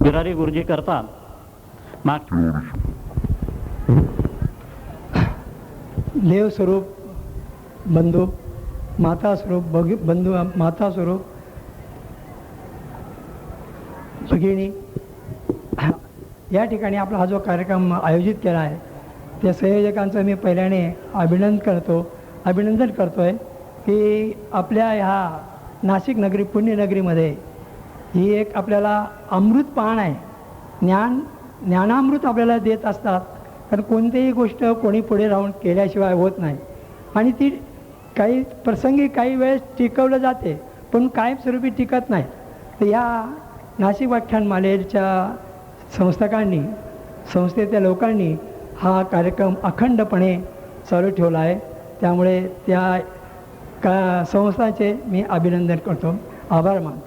विरारी गुरुजी करता देव स्वरूप बंधू, माता स्वरूप बंधू, माता स्वरूप भगिनी, या ठिकाणी आपला हा जो कार्यक्रम आयोजित केला आहे त्या संयोजकांचं मी पहिल्याने अभिनंदन करतो आहे की आपल्या ह्या नाशिक नगरी पुण्यनगरीमध्ये ही एक आपल्याला अमृतपान आहे. ज्ञानामृत आपल्याला देत असतात, कारण कोणतीही गोष्ट कोणी पुढे राहून केल्याशिवाय होत नाही आणि ती काही प्रसंगी काही वेळेस टिकवलं जाते पण कायमस्वरूपी टिकत नाही. तर या नाशिक व्याख्यानमालेच्या संस्थकांनी, संस्थेच्या लोकांनी हा कार्यक्रम अखंडपणे चालू ठेवला आहे. त्यामुळे त्या संस्थांचे मी अभिनंदन करतो, आभार मानतो.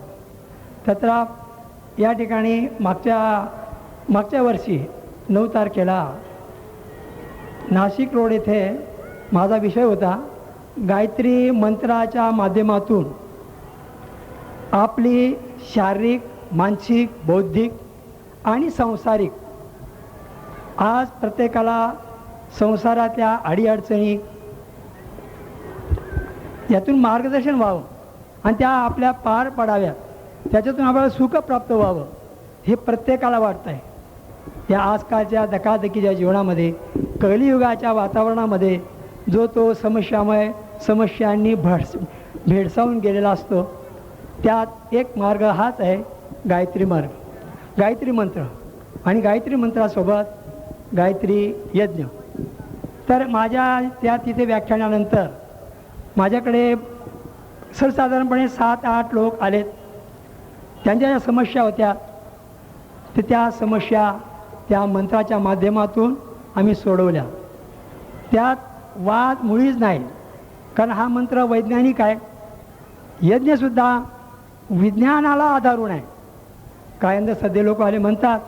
तत्र या ठिकाणी मागच्या वर्षी 9 तारखेला नाशिक रोड येथे माझा विषय होता, गायत्री मंत्राच्या माध्यमातून आपली शारीरिक, मानसिक, बौद्धिक आणि सांसारिक, आज प्रत्येकाला संसारातल्या अडीअडचणी यातून मार्गदर्शन व्हावं आणि त्या आपल्या पार पडाव्यात, त्याच्यातून आपल्याला सुख प्राप्त व्हावं हे प्रत्येकाला वाटतं आहे. या आजकालच्या धकाधकीच्या जीवनामध्ये, कलियुगाच्या वातावरणामध्ये जो तो समस्यांनी भेडसावून गेलेला असतो, त्यात एक मार्ग हाच आहे गायत्री मार्ग, गायत्री मंत्र आणि गायत्री मंत्रासोबत गायत्री यज्ञ. तर माझ्या तिथे व्याख्यानानंतर माझ्याकडे सर्वसाधारणपणे 7-8 लोक आलेत. त्यांच्या ज्या समस्या होत्या तर त्या समस्या त्या मंत्राच्या माध्यमातून आम्ही सोडवल्या. त्यात वाद मुळीच नाही, कारण हा मंत्र वैज्ञानिक आहे. यज्ञसुद्धा विज्ञानाला आधारून आहे. कायंदा सध्या लोक आले म्हणतात,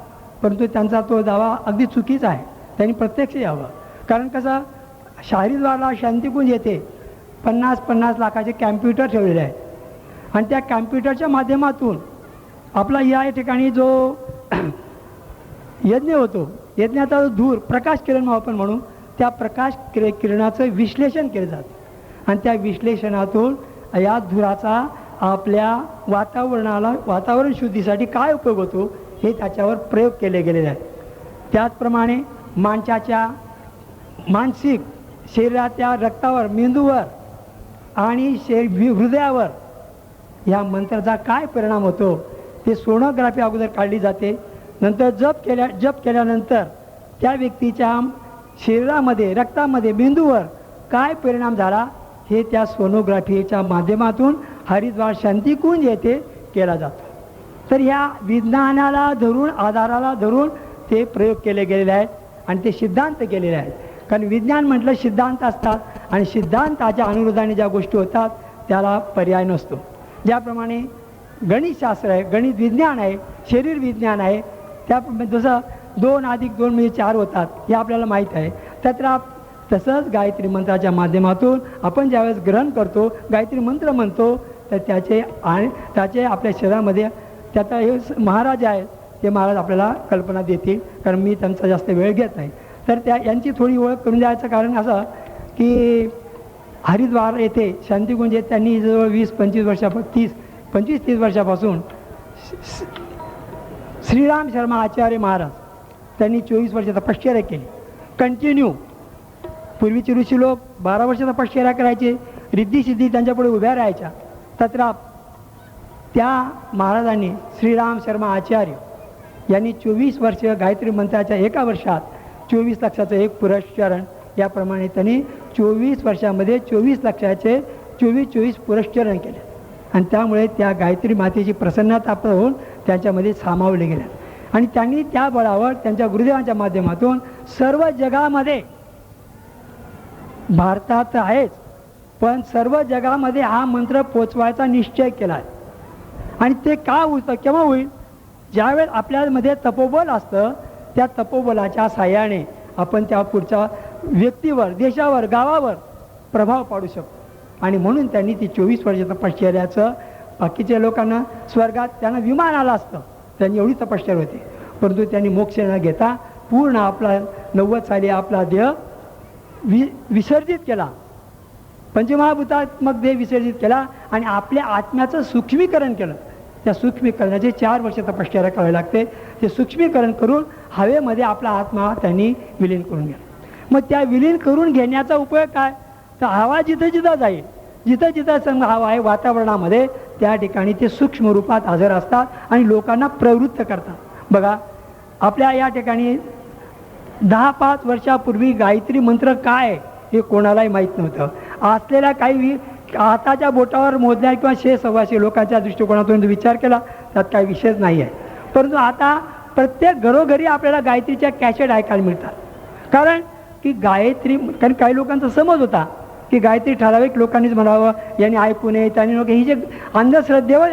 परंतु त्यांचा तो दावा अगदी चुकीचा आहे. त्यांनी प्रत्यक्ष यावं, कारण कसं शाहिरीद्वारला शांतिकुंज येथे 50-50 लाखाचे कॅम्प्युटर ठेवलेले आहेत आणि त्या कॅम्प्युटरच्या माध्यमातून आपला या ठिकाणी जो यज्ञ होतो, यज्ञाचा जो धूर प्रकाश किरण आपण म्हणू, त्या प्रकाश किरणाचं विश्लेषण केलं जातं आणि त्या विश्लेषणातून या धुराचा आपल्या वातावरण शुद्धीसाठी काय उपयोग होतो हे त्याच्यावर प्रयोग केले गेलेले आहेत. त्याचप्रमाणे माणसाच्या मानसिक शरीराच्या रक्तावर, मेंदूवर आणि हृदयावर या मंत्राचा काय परिणाम होतो ते सोनोग्राफी अगोदर काढली जाते. नंतर जप केल्यानंतर त्या व्यक्तीच्या शरीरामध्ये, रक्तामध्ये, मेंदूवर काय परिणाम झाला हे त्या सोनोग्राफीच्या माध्यमातून हरिद्वार शांतिकुंज येथे केला जातो. तर ह्या विज्ञानाला धरून, आधाराला धरून ते प्रयोग केले गेलेले आहेत आणि ते सिद्धांत केलेले आहेत. कारण विज्ञान म्हटलं सिद्धांत असतात आणि सिद्धांताच्या अनुरोधाने ज्या गोष्टी होतात त्याला पर्याय नसतो. ज्याप्रमाणे गणितशास्त्र आहे, गणित विज्ञान आहे, शरीर विज्ञान आहे, त्याप्रमाणे जसं 2 + 2 म्हणजे 4 होतात हे आपल्याला माहीत आहे. तसंच गायत्री मंत्राच्या माध्यमातून आपण ज्यावेळेस ग्रहण करतो, गायत्री मंत्र म्हणतो, तर त्याचे आपल्या शरीरामध्ये त्याचा हे महाराज आहेत ते महाराज आपल्याला कल्पना देतील, कारण मी त्यांचा जास्त वेळ घेत नाही. तर यांची थोडी ओळख करून द्यायचं कारण असं की हरिद्वार येथे शांतिकुंज येथे त्यांनी जवळ 25-30 वर्षापासून श्रीराम शर्मा आचार्य महाराज त्यांनी 24 वर्ष तपश्चर्या केली कंटिन्यू. पूर्वीचे ऋषी लोक 12 वर्ष तपश्चर्या करायचे, रिद्धी-सिद्धी त्यांच्यापुढे उभ्या राहायच्या. तत्र त्या महाराजांनी श्रीराम शर्मा आचार्य यांनी 24 वर्ष गायत्री मंत्राच्या एका वर्षात 24 लक्षाचं एक पुरस्चरण, याप्रमाणे त्यांनी 24 वर्षामध्ये 24 लक्षाचे 24 पुरस्चरण केले आणि त्यामुळे त्या गायत्री मातेची प्रसन्नता होऊन त्यांच्यामध्ये सामावले गेले आणि त्यांनी त्या बळावर त्यांच्या गुरुदेवांच्या माध्यमातून सर्व जगामध्ये, भारतात आहेच पण सर्व जगामध्ये हा मंत्र पोचवायचा निश्चय केला आहे. आणि ते का होतं, केव्हा होईल, ज्यावेळेस आपल्यामध्ये तपोबल असतं, त्या तपोबलाच्या साह्याने आपण त्या पुढच्या व्यक्तीवर, देशावर, गावावर प्रभाव पाडू शकतो. आणि म्हणून त्यांनी ती 24 वर्ष तपश्चर्याचं, बाकीच्या लोकांना स्वर्गात त्यांना विमान आलं असतं त्यांनी एवढी तपश्चर्या होती. परंतु त्यांनी मोक्ष न घेता पूर्ण आपला 90 साली आपला देह विसर्जित केला, पंचमहाभूतात्मक देह विसर्जित केला आणि आपल्या आत्म्याचं सूक्ष्मीकरण केलं. त्या सूक्ष्मीकरणाचे 4 वर्ष तपश्चर्या करावी लागते. ते सूक्ष्मीकरण करून हवेमध्ये आपला आत्मा त्यांनी विलीन करून घ्या. मग त्या विलीन करून घेण्याचा उपयोग काय? तर हवा जिथं जिथं जाईल, जिथं जिथं समजा हवा आहे वातावरणामध्ये, त्या ठिकाणी ते सूक्ष्म रूपात हजर असतात आणि लोकांना प्रवृत्त करतात. बघा, आपल्या या ठिकाणी 10-5 वर्षापूर्वी गायत्री मंत्र काय हे कोणालाही माहीत नव्हतं. असलेल्या काही हाताच्या बोटावर मोजल्या किंवा 600-125 लोकांच्या दृष्टिकोनातून विचार केला त्यात काही विषयच नाही आहे. परंतु आता प्रत्येक घरोघरी आपल्याला गायत्रीच्या कॅसेट ऐकायला मिळतात. कारण की गायत्री, कारण काही लोकांचा समज होता की गायत्री ठराविक लोकांनीच म्हणावं, यांनी ऐकू नये, त्यांनी नको, ही जे अंधश्रद्धेवर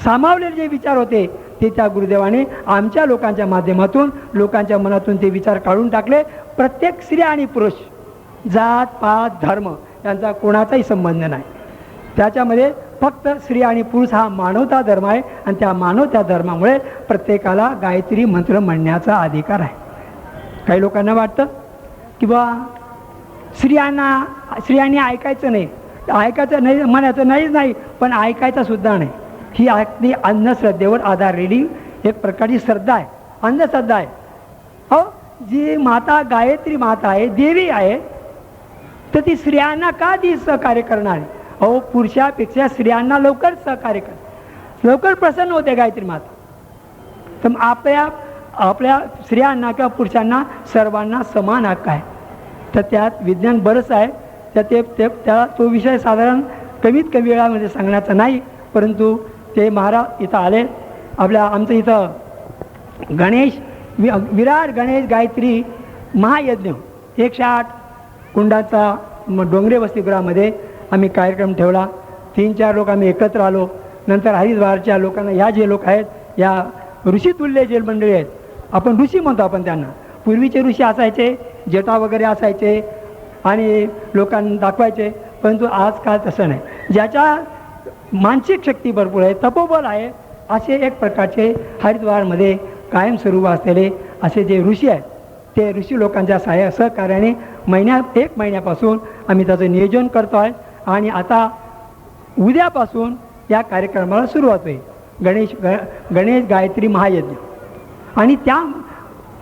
सामावलेले जे विचार होते ते त्या गुरुदेवाने आमच्या लोकांच्या माध्यमातून लोकांच्या मनातून ते विचार काढून टाकले. प्रत्येक स्त्री आणि पुरुष, जात पात धर्म यांचा कोणाचाही संबंध नाही. त्याच्यामध्ये फक्त स्त्री आणि पुरुष हा मानवता धर्म आहे आणि त्या मानवता धर्मामुळे प्रत्येकाला गायत्री मंत्र म्हणण्याचा अधिकार आहे. काही लोकांना वाटतं की बा स्त्रियांनी ऐकायचं नाही, ऐकायचं नाही म्हणायचं नाहीच नाही, पण ऐकायचं सुद्धा नाही. ही अगदी अंधश्रद्धेवर आधारलेली एक प्रकारची श्रद्धा आहे, अंधश्रद्धा आहे. हो, जी माता गायत्री माता आहे, देवी आहे, तर ती स्त्रियांना का ती सहकार्य करणार? अहो, पुरुषापेक्षा स्त्रियांना लवकर सहकार्य कर, लवकर प्रसन्न होते गायत्री माता. तर आपल्या स्त्रियांना किंवा पुरुषांना सर्वांना समान हक्क आहे. तर त्यात विज्ञान बरंच आहे. त्या तो विषय साधारण कमीत कमी वेळामध्ये सांगण्याचा नाही. परंतु ते महाराज इथं आले. आमचं इथं विराट गणेश गायत्री महायज्ञ 108 कुंडाचा डोंगरे वसतिगृहामध्ये आम्ही कार्यक्रम ठेवला. 3-4 लोक आम्ही एकत्र आलो. नंतर हरिद्वारच्या लोकांना, ह्या जे लोक आहेत, या ऋषितुल्य जे मंडळी आहेत, आपण ऋषी म्हणतो आपण त्यांना. पूर्वीचे ऋषी असायचे, जटा वगैरे असायचे आणि लोकांना दाखवायचे. परंतु आजकाल तसं नाही. ज्याच्या मानसिक शक्ती भरपूर आहे, तपोबल आहे, असे एक प्रकारचे हरिद्वारमध्ये कायमस्वरूप असलेले असे जे ऋषी आहेत, ते ऋषी लोकांच्या सहकार्याने 1 महिन्यापासून आम्ही त्याचं नियोजन करतो आहे. आणि आता उद्यापासून या कार्यक्रमाला सुरुवात होईल, गणेश गायत्री महायज्ञ. आणि त्या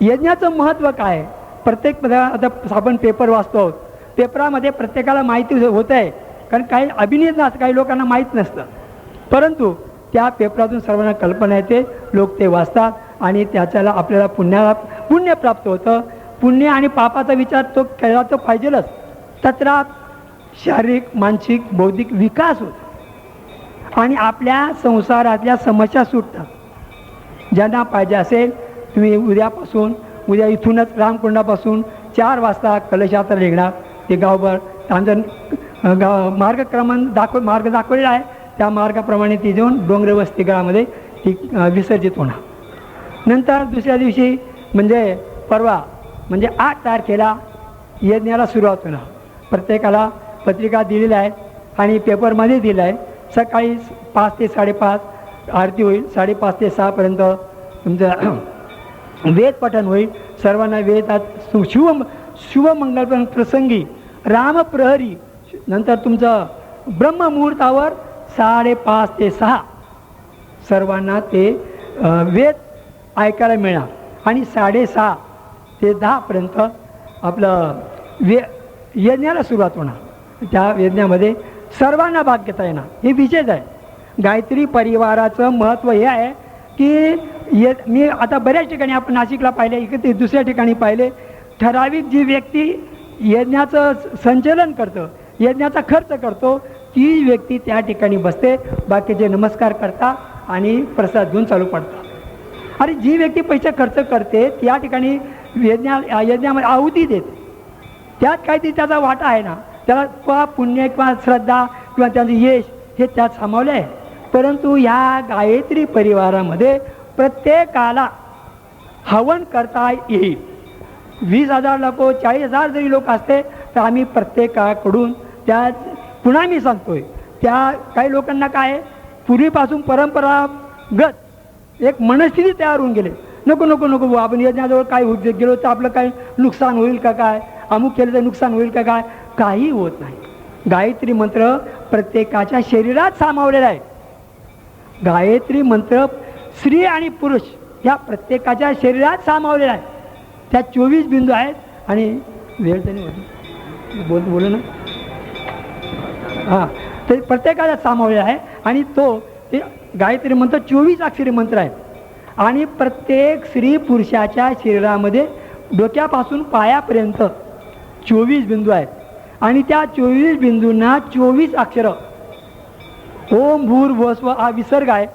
यज्ञाचं महत्त्व काय? प्रत्येक आता आपण पेपर वाचतो, पेपरामध्ये प्रत्येकाला माहिती होत आहे, कारण काही अभिनेत नसतं, काही लोकांना माहीत नसतं. परंतु त्या पेपरातून सर्वांना कल्पना येते, लोक ते वाचतात आणि त्याच्याला आपल्याला पुण्य प्राप्त होतं. पुण्य आणि पापाचा विचार तो केला तर पाहिजेलच. तत्रात शारीरिक, मानसिक, बौद्धिक विकास होतो आणि आपल्या संसारातल्या समस्या सुटतात. ज्यांना पाहिजे असेल, तुम्ही उद्या इथूनच रामकुंडापासून 4 वाजता कलशयात्रा निघणार. ते गावभर त्यांचं मार्ग दाखवलेला आहे. त्या मार्गाप्रमाणे ती जाऊन डोंगरे वसतिगृहामध्ये ती विसर्जित होणार. नंतर दुसऱ्या दिवशी म्हणजे परवा म्हणजे 8 तारखेला यज्ञाला सुरुवात होणार. प्रत्येकाला पत्रिका दिलेल्या आहे आणि पेपरमध्ये दिलं आहे. सकाळी 5 ते 5:30 आरती होईल. 5:30 ते 6पर्यंत तुमचं वेद पठण होईल. सर्वांना वेदात शुभमंगल प्रसंगी रामप्रहरी, नंतर तुमचं ब्रह्ममुहूर्तावर 5:30 ते 6 सर्वांना ते वेद ऐकायला मिळणार. आणि 6:30 ते 10पर्यंत आपलं यज्ञाला सुरुवात होणार. त्या यज्ञामध्ये सर्वांना भाग घेता येणार, हे विशेष आहे. गायत्री परिवाराचं महत्त्व हे आहे की मी आता बऱ्याच ठिकाणी आपण नाशिकला पाहिले, इकडे दुसऱ्या ठिकाणी पाहिले, ठराविक जी व्यक्ती यज्ञाचं संचलन करतं, यज्ञाचा खर्च करतो, ती व्यक्ती त्या ठिकाणी बसते, बाकीचे नमस्कार करतात आणि प्रसाद घेऊन चालू पडतात. आणि जी व्यक्ती पैसे खर्च करते त्या ठिकाणी यज्ञामध्ये आहुती देते, त्यात काहीतरी त्याचा वाटा आहे ना, त्याला पुण्य किंवा श्रद्धा किंवा त्याचं यश हे त्यात सामावले आहे. परंतु ह्या गायत्री परिवारामध्ये प्रत्येकाला हवन करता येईल. 20,000 लोक, 40,000 जरी लोक असते तर आम्ही प्रत्येकाकडून त्या, पुन्हा मी सांगतोय, त्या काही लोकांना काय पूर्वीपासून परंपरागत एक मनस्थिती तयार होऊन गेले. नको नको नको बुवा, आपण यज्ञाजवळ काय होत गेलो तर आपलं काय नुकसान होईल का, काय अमुक केलं तर नुकसान होईल का, काय काही होत नाही. गायत्री मंत्र प्रत्येकाच्या शरीरात सामावलेला आहे. गायत्री मंत्र स्त्री आणि पुरुष या प्रत्येकाच्या शरीरात सामावलेला आहे. त्या 24 बिंदू आहेत आणि वेळ तरी होती बोलू ना. हां, ते प्रत्येकाला सामावलेला आहे आणि तो ते गायत्री मंत्र 24 अक्षरी मंत्र आहे. आणि प्रत्येक स्त्री पुरुषाच्या शरीरामध्ये डोक्यापासून पायापर्यंत 24 बिंदू आहेत आणि त्या 24 बिंदूंना 24 अक्षरं ओम भूर्भुवस्व हा विसर्ग आहे.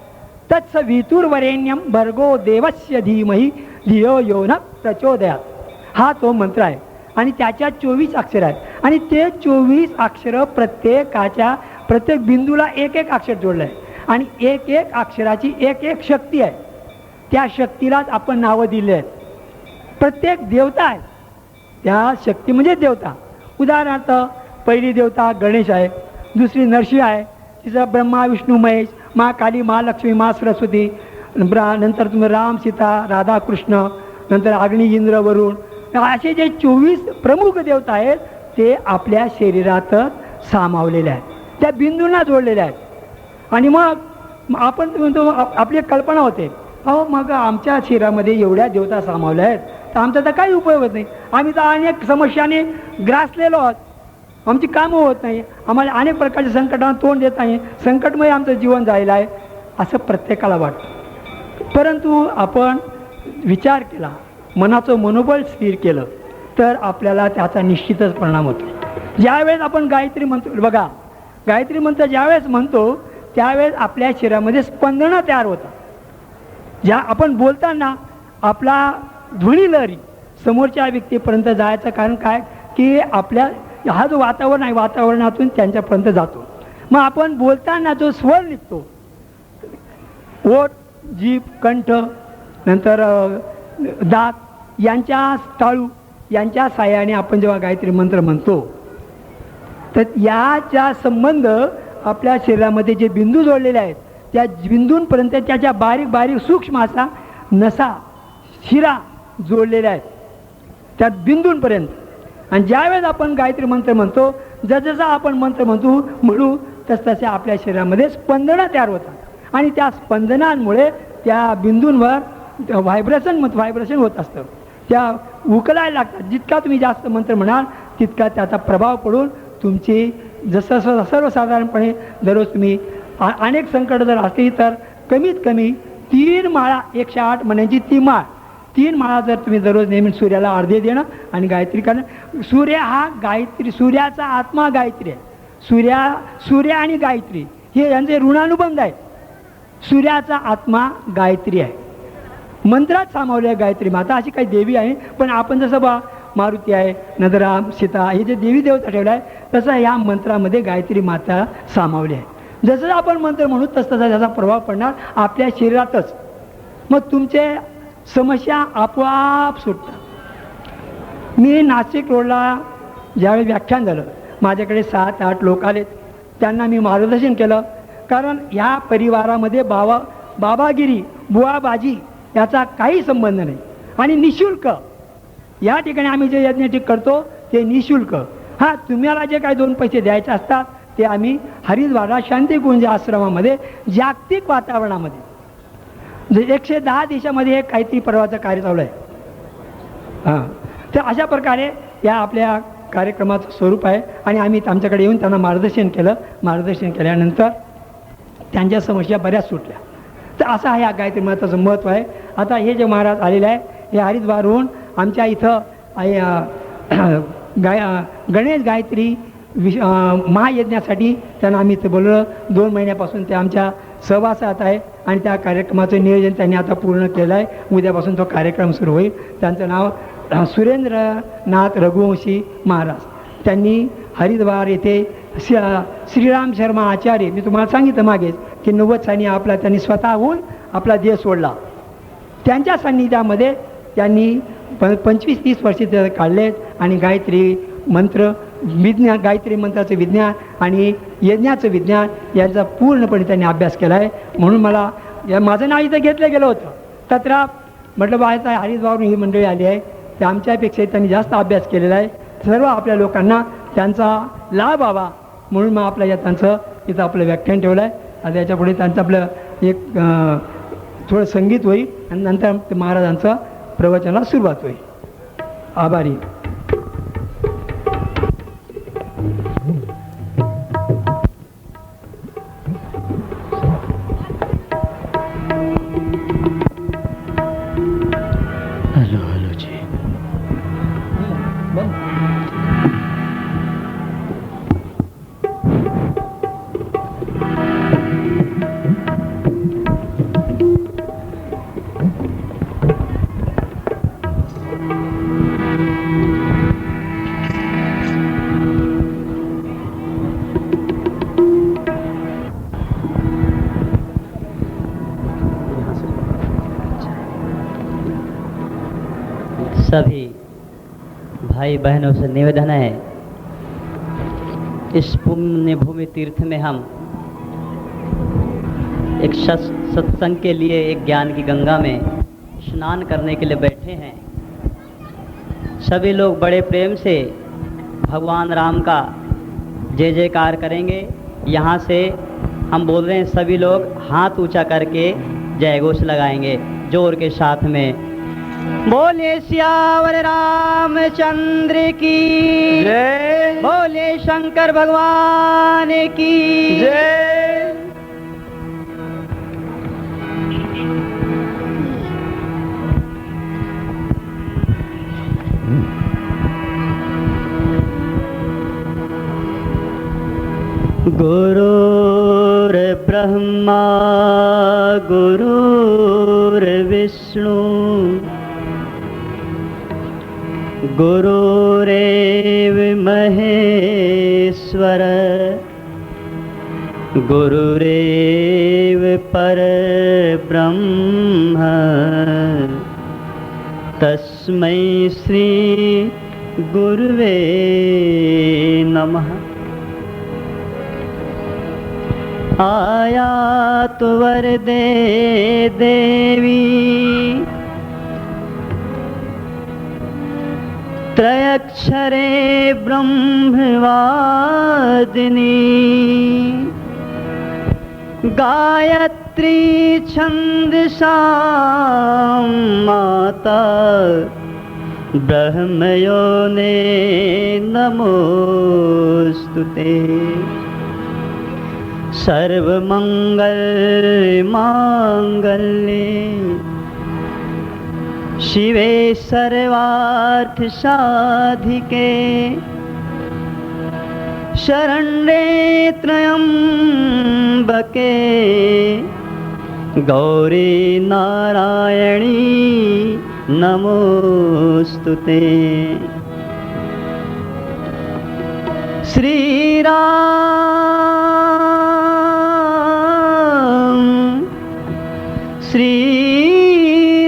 तत्सवितुर्वरेण्यम भर्गो देवस्य धीमहि धियो यो न प्रचोदयात हा तो मंत्र आहे. आणि त्याच्यात 24 अक्षर आहेत आणि ते 24 अक्षरं प्रत्येक बिंदूला एक एक अक्षर जोडलं आहे आणि एक एक अक्षराची एक एक शक्ती आहे. त्या शक्तीलाच आपण नावं दिले आहेत. प्रत्येक देवता आहे, त्या शक्ती म्हणजे देवता. उदाहरणार्थ पहिली देवता गणेश आहे, दुसरी नरसिंह आहे, तिसरा ब्रह्मा विष्णू महेश, मा काली, मा लक्ष्मी, मा सरस्वती, नंतर तुम्ही राम सीता राधा कृष्ण, नंतर अग्नी इंद्र वरुण, असे जे 24 प्रमुख देवता आहेत ते आपल्या शरीरातच सामावलेले आहेत, त्या बिंदूंना जोडलेले आहेत. आणि मग आपण म्हणतो आपली कल्पना होते, अहो मग आमच्या शरीरामध्ये एवढ्या देवता सामावल्या आहेत तर आमचा तर काही उपयोग होत नाही, आम्ही तर अनेक समस्याने ग्रासलेलो आहोत, आमची कामं होत नाही, आम्हाला अनेक प्रकारच्या संकटांना तोंड देत नाही, संकटमय आमचं जीवन झालेलं आहे असं प्रत्येकाला वाटतं. परंतु आपण विचार केला, मनाचं मनोबल स्थिर केलं तर आपल्याला त्याचा निश्चितच परिणाम होतो. ज्यावेळेस आपण गायत्री मंत्र बघा, गायत्री मंत्र ज्यावेळेस म्हणतो त्यावेळेस आपल्या शरीरामध्ये स्पंदनं तयार होतात. ज्या आपण बोलताना आपला ध्वनी लहरी समोरच्या व्यक्तीपर्यंत जायचं कारण काय की आपल्या हा जो वातावरण आहे वातावरणातून त्यांच्यापर्यंत जातो. मग आपण बोलताना जो स्वर निघतो, ओठ, जीभ, कंठ, नंतर दात यांच्या टाळू यांच्या साह्याने आपण जेव्हा गायत्री मंत्र म्हणतो तर याचा संबंध आपल्या शरीरामध्ये जे बिंदू जोडलेले आहेत त्या बिंदूंपर्यंत त्याच्या बारीक बारीक सूक्ष्म असा नसा शिरा जोडलेल्या आहेत त्या बिंदूंपर्यंत. आणि ज्यावेळेस आपण गायत्री मंत्र म्हणतो, जसजसा आपण मंत्र म्हणू तसतसे आपल्या शरीरामध्ये स्पंदनं तयार होतात आणि त्या स्पंदनांमुळे त्या बिंदूंवर व्हायब्रेशन होत असतं, त्या उकलायला लागतात. जितका तुम्ही जास्त मंत्र म्हणाल तितका त्याचा प्रभाव पडून तुमची जसं सर्वसाधारणपणे दररोज तुम्ही अनेक संकट जर असली तर कमीत कमी 3 माळा 108 म्हणायची ती माळ 3 माळा जर तुम्ही दररोज नेहमी सूर्याला अर्धे देणं आणि गायत्री करणं. सूर्य हा गायत्री, सूर्याचा आत्मा गायत्री आहे. सूर्य आणि गायत्री हे यांचे ऋणानुबंध आहे. सूर्याचा आत्मा गायत्री आहे, मंत्रात सामावली आहे गायत्री माता. अशी काही देवी आहे पण आपण जसं मारुती आहे, नंदराम, सीता हे जे देवी देवता ठेवला आहे तसं या मंत्रामध्ये गायत्री माता सामावली आहे. जसं आपण मंत्र म्हणू तसं त्याचा प्रभाव पडणार आपल्या शरीरातच. मग तुमचे समस्या आपोआप सुटतात. मी नाशिक रोडला ज्यावेळी व्याख्यान झालं माझ्याकडे 7-8 लोक आलेत, त्यांना मी मार्गदर्शन केलं. कारण ह्या परिवारामध्ये बाबागिरी बुवाबाजी याचा काही संबंध नाही आणि निशुल्क या ठिकाणी आम्ही जे यज्ञ करतो ते निशुल्क. हां, तुम्हाला जे काही 2 पैसे द्यायचे असतात ते आम्ही हरिद्वारला शांतिकुंज आश्रमामध्ये जागतिक वातावरणामध्ये 110 देशामध्ये हे काहीतरी पर्वाचं कार्य चालू आहे. हां, तर अशा प्रकारे या आपल्या कार्यक्रमाचं स्वरूप आहे आणि आम्ही आमच्याकडे येऊन त्यांना मार्गदर्शन केलं. मार्गदर्शन केल्यानंतर त्यांच्या समस्या बऱ्याच सुटल्या. तर असं हा या गायत्री मंत्राचं महत्त्व आहे. आता हे जे महाराज आलेले आहे हे हरिद्वारहून आमच्या इथं गणेश गायत्री महायज्ञासाठी त्यांना आम्ही इथं बोलवलं. 2 महिन्यापासून ते आमच्या सहवासात आहे आणि त्या कार्यक्रमाचं नियोजन त्यांनी आता पूर्ण केलं आहे. उद्यापासून तो कार्यक्रम सुरू होईल. त्यांचं नाव सुरेंद्रनाथ रघुवंशी महाराज. त्यांनी हरिद्वार येथे श्रीराम शर्मा आचार्य, मी तुम्हाला सांगितलं मागेच की 90 साली त्यांनी स्वतःहून आपला देह सोडला. त्यांच्या सान्निध्यामध्ये त्यांनी 25-30 वर्षे ते काढलेत आणि गायत्री मंत्र विज्ञान, गायत्री मंत्राचं विज्ञान आणि यज्ञाचं विज्ञान यांचा पूर्णपणे त्यांनी अभ्यास केला आहे. म्हणून मला माझं नाव इथं घेतलं गेलं होतं. तत्रा म्हटलं बा आता हरिद्वारून ही मंडळी आली आहे, ते आमच्यापेक्षा त्यांनी जास्त अभ्यास केलेला आहे, सर्व आपल्या लोकांना त्यांचा लाभ व्हावा म्हणून मग आपल्या त्यांचं इथं आपलं व्याख्यान ठेवलं आहे. आता याच्यापुढे त्यांचं आपलं एक थोडं संगीत होईल आणि नंतर ते महाराजांचं प्रवचनाला सुरुवात होईल. आभारी. हेलो जी. सभी भाई बहनों से निवेदन है, इस पुण्य भूमि तीर्थ में हम एक सत्संग के लिए एक ज्ञान की गंगा में स्नान करने के लिए बैठे हैं। सभी लोग बड़े प्रेम से भगवान राम का जय जयकार करेंगे। यहाँ से हम बोल रहे हैं, सभी लोग हाथ ऊंचा करके जय घोष लगाएंगे जोर के साथ में। बोले सियावर रामचंद्र की जय, बोले शंकर भगवान की जय। गुरुर् ब्रह्मा गुरुर्विष्णु गुरुरेव महेश्वर गुरुरेव परब्रह्म तस्मै श्री गुरुवे नमः। आयातु वरदे देवी त्रयक्षरे ब्रह्मवादिनी गायत्री छन्दसां माता ब्रह्मयोने नमोस्तुते। सर्वमंगल मांगल्ये शिवे सर्वार्थ साधिके शरण्ये त्र्यंबके गौरी नारायणी नमोस्तुते। श्री राम श्री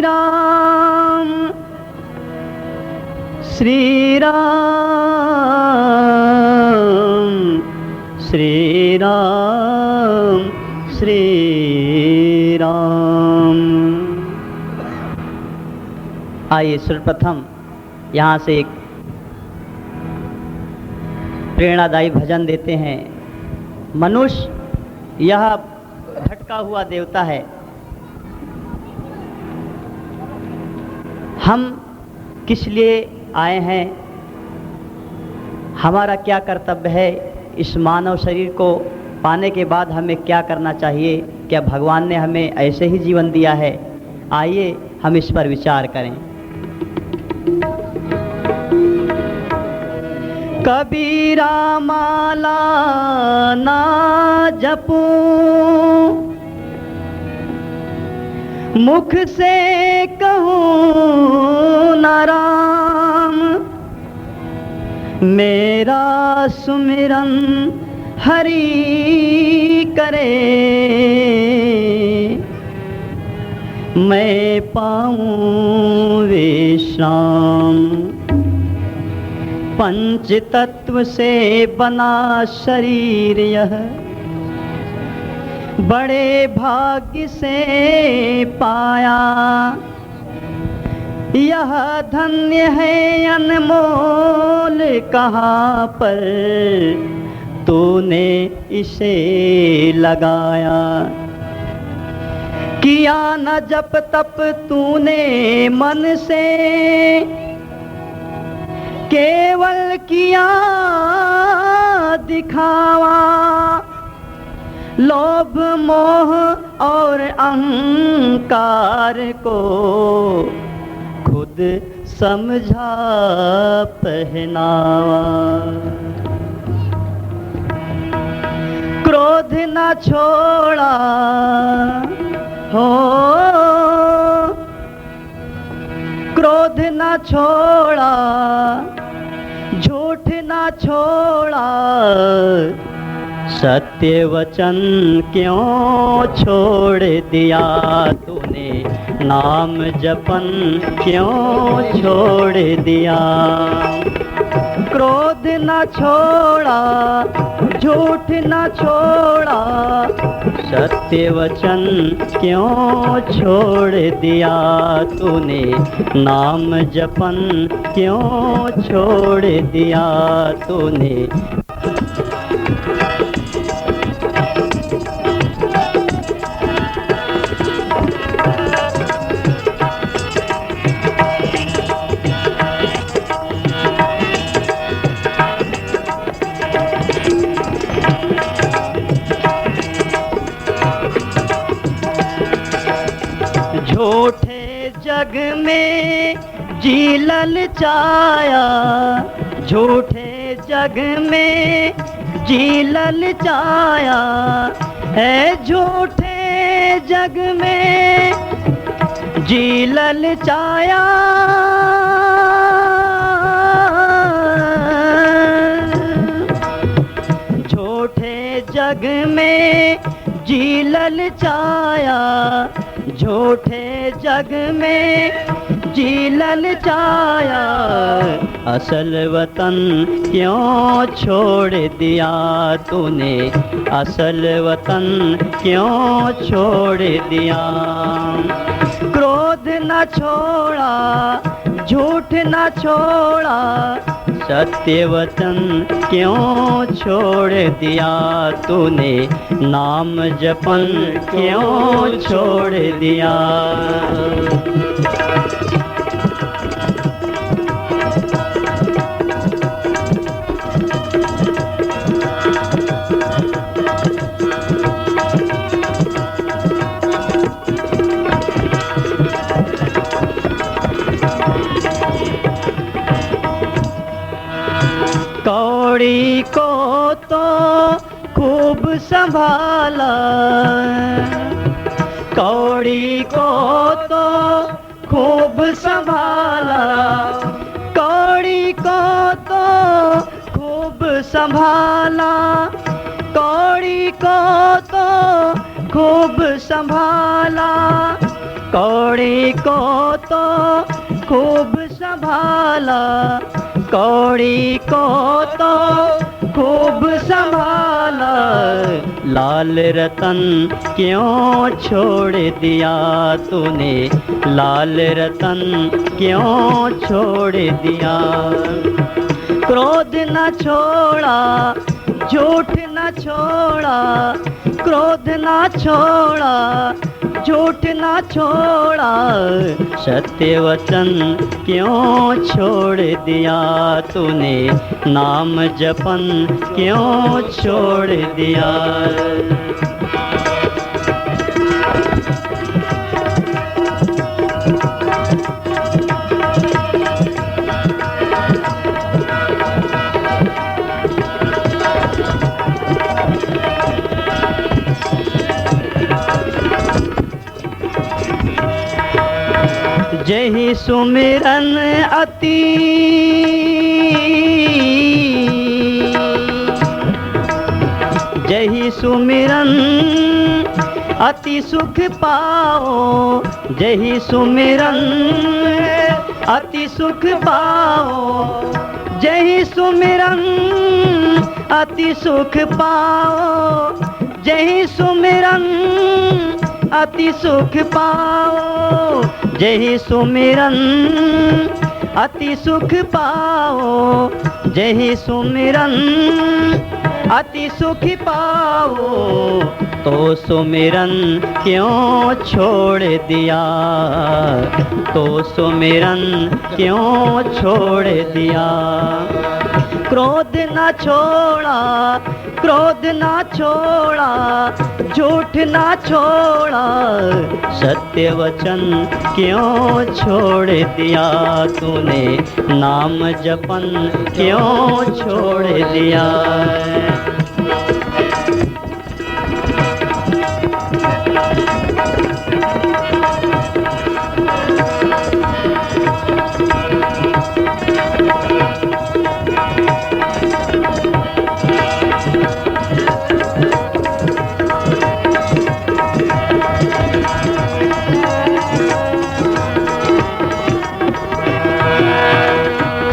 राम श्री राम श्री राम श्री राम। आइए सर्वप्रथम यहाँ से एक प्रेरणादायी भजन देते हैं। मनुष्य यह भटका हुआ देवता है। हम किस लिए आए हैं, हमारा क्या कर्तव्य है, इस मानव शरीर को पाने के बाद हमें क्या करना चाहिए, क्या भगवान ने हमें ऐसे ही जीवन दिया है? आइए हम इस पर विचार करें। कबीरा माला ना जपूं, मुख से कहूँ न राम, मेरा सुमिरन हरि करे, मैं पाऊँ विश्राम। पंच तत्व से बना शरीर यह, बड़े भाग्य से पाया, यह धन्य है अनमोल कहाँ पर तूने इसे लगाया। किया न जप तप तूने मन से, केवल किया दिखावा। लोभ मोह और अहंकार को खुद समझा पहनावा। क्रोध न छोड़ा हो, क्रोध न छोड़ा, झूठ न छोड़ा, सत्य वचन क्यों छोड़ दिया तूने, नाम जपन क्यों छोड़ दिया। क्रोध न छोड़ा, झूठ न छोड़ा, सत्य वचन क्यों छोड़ दिया तूने, नाम जपन क्यों छोड़ दिया तूने। झूठे जग में जी ललचाया, झूठे जग में जी ललचाया है, झूठे जग में जी ललचाया। झूठे जग में जी ललचाया, झूठे जग में जी ललचाया, असल वतन क्यों छोड़ दिया तूने, असल वतन क्यों छोड़ दिया। क्रोध न छोड़ा, झूठ न छोड़ा, सत्य वचन क्यों छोड़ दिया तूने, नाम जपन क्यों छोड़ दिया। कौड़ी को तो खूब संभाला, कौड़ी को तो खूब संभाला, कौड़ी को तो खूब संभाला, कौड़ी को तो खूब संभाला, कौड़ी को तो खूब संभाला, कौड़ी को तो खूब संभाला। लाल रतन क्यों छोड़ दिया तूने, लाल रतन क्यों छोड़ दिया। क्रोध न छोड़ा, झूठ न छोड़ा, क्रोध न छोड़ा, झूठ न छोड़ा, सत्य वचन क्यों छोड़ दिया तूने, नाम जपन क्यों छोड़ दिया। जही सुमिरन अति, जही सुमिरन अति सुख पाओ, जही सुमिरन अति सुख पाओ, जही सुमिरन अति सुख पाओ, जही सुमिरन अति सुख पाओ, जही सुमिरन अति सुख पाओ, जही सुमिरन अति सुख पाओ, तो सुमिरन क्यों छोड़ दिया, तो सुमिरन क्यों छोड़ दिया। क्रोध न छोड़ा, क्रोध न छोड़ा, झूठ न छोड़ा, सत्य वचन क्यों छोड़ दिया तूने, नाम जपन क्यों छोड़ दिया।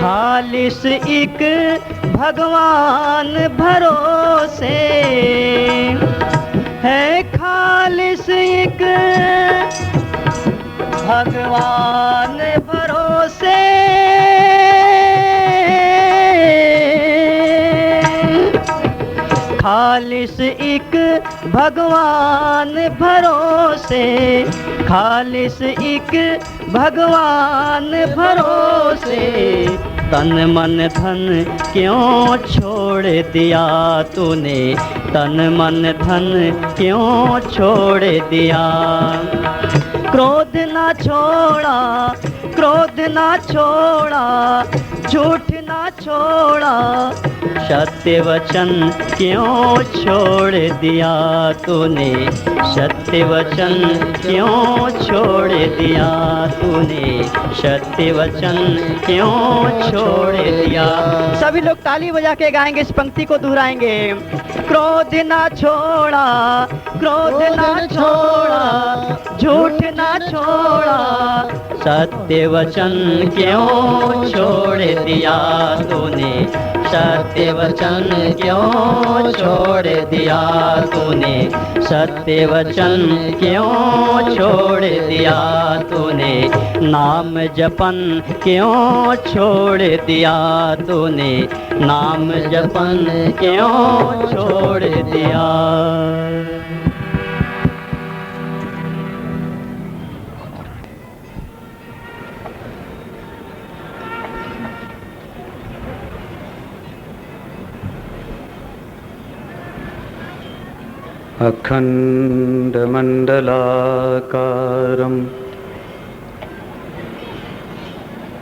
खालिस एक भगवान भरोसे है, खालिस एक भगवान भरोसे, खालिस एक भगवान भरोसे, खालिस एक भगवान भरोसे, तन मन धन क्यों छोड़ दिया तूने, तन मन धन क्यों छोड़ दिया। क्रोध ना छोड़ा, क्रोध ना छोड़ा, झूठ ना छोड़ा, सत्य वचन क्यों छोड़ दिया तूने, सत्य वचन क्यों छोड़ दिया तूने, सत्य वचन क्यों छोड़ दिया। सभी लोग ताली बजा के गाएंगे, इस पंक्ति को दोहराएंगे। क्रोध ना छोड़ा, क्रोध ना छोड़ा, झूठ ना छोड़ा, सत्य वचन क्यों छोड़ दिया तूने, सत्य वचन क्यों छोड़ दिया तूने, सत्य वचन क्यों छोड़ दिया तूने, नाम जपन क्यों छोड़ दिया तूने, नाम जपन क्यों छोड़ दिया। अखण्डमण्डलाकारं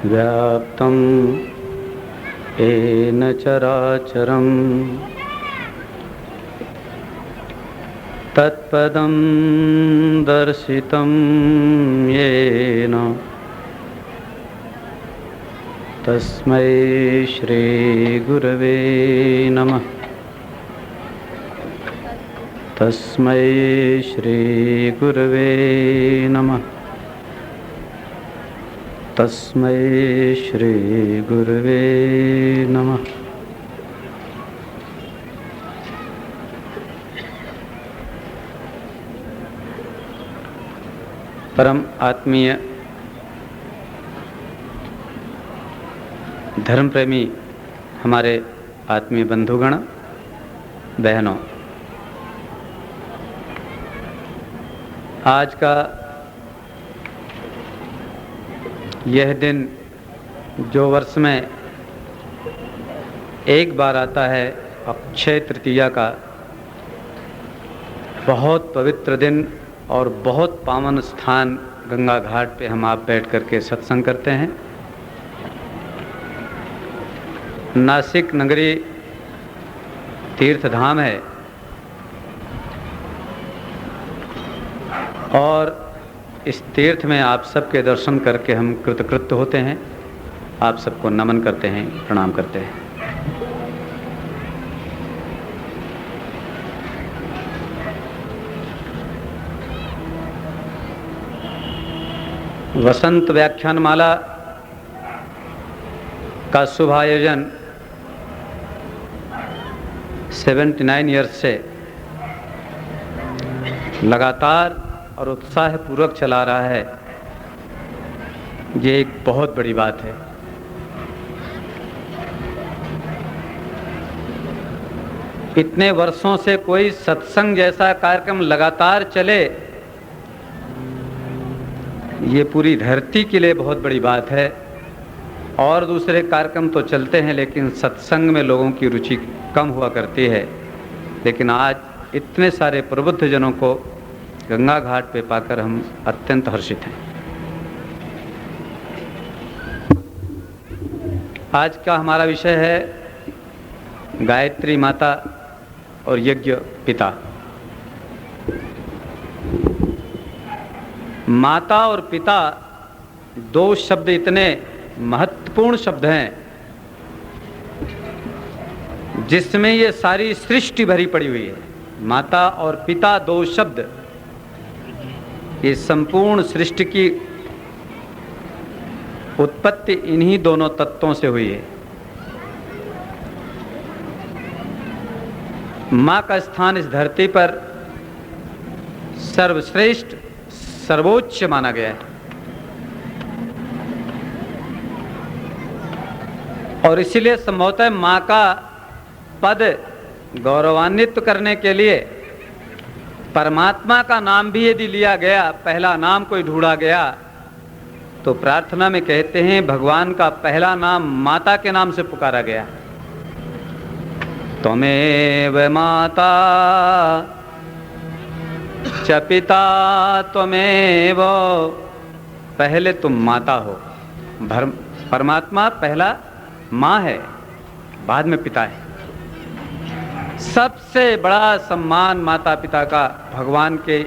व्याप्तं येन चराचरं तत्पदं दर्शितं येन तस्मै श्रीगुरवे नमः। तस्मै श्रीगुरवे नमः। तस्मै श्रीगुरवे नमः। परम आत्मीय धर्म प्रेमी हमारे आत्मीय बंधुगण, बहनों, आज का यह दिन जो वर्ष में एक बार आता है, अक्षय तृतीया का, बहुत पवित्र दिन और बहुत पावन स्थान गंगा घाट पे हम आप बैठ करके सत्संग करते हैं। नासिक नगरी तीर्थ धाम है और इस तीर्थ में आप सबके दर्शन करके हम कृतकृत्य होते हैं। आप सबको नमन करते हैं, प्रणाम करते हैं। वसंत व्याख्यानमाला का शुभ आयोजन 79 ईयर्स से लगातार और उत्साहपूर्वक चला रहा है, ये एक बहुत बड़ी बात है। इतने वर्षों से कोई सत्संग जैसा कार्यक्रम लगातार चले, ये पूरी धरती के लिए बहुत बड़ी बात है। और दूसरे कार्यक्रम तो चलते हैं, लेकिन सत्संग में लोगों की रुचि कम हुआ करती है। लेकिन आज इतने सारे प्रबुद्ध जनों को गंगा घाट पे पाकर हम अत्यंत हर्षित हैं। आज का हमारा विषय है गायत्री माता और यज्ञ पिता। माता और पिता दो शब्द इतने महत्वपूर्ण शब्द हैं, जिसमें ये सारी सृष्टि भरी पड़ी हुई है। माता और पिता दो शब्द, ये संपूर्ण सृष्टि की उत्पत्ति इन्हीं दोनों तत्वों से हुई है। माँ का स्थान इस धरती पर सर्वश्रेष्ठ सर्वोच्च माना गया है, और इसीलिए संभवतः माँ का पद गौरवान्वित करने के लिए परमात्मा का नाम भी यदि लिया गया, पहला नाम कोई ढूंढा गया, तो प्रार्थना में कहते हैं भगवान का पहला नाम माता के नाम से पुकारा गया। त्वमेव माता च पिता त्वमेव, पहले तुम माता हो। परमात्मा पहला माँ है, बाद में पिता है। सबसे बड़ा सम्मान माता पिता का भगवान के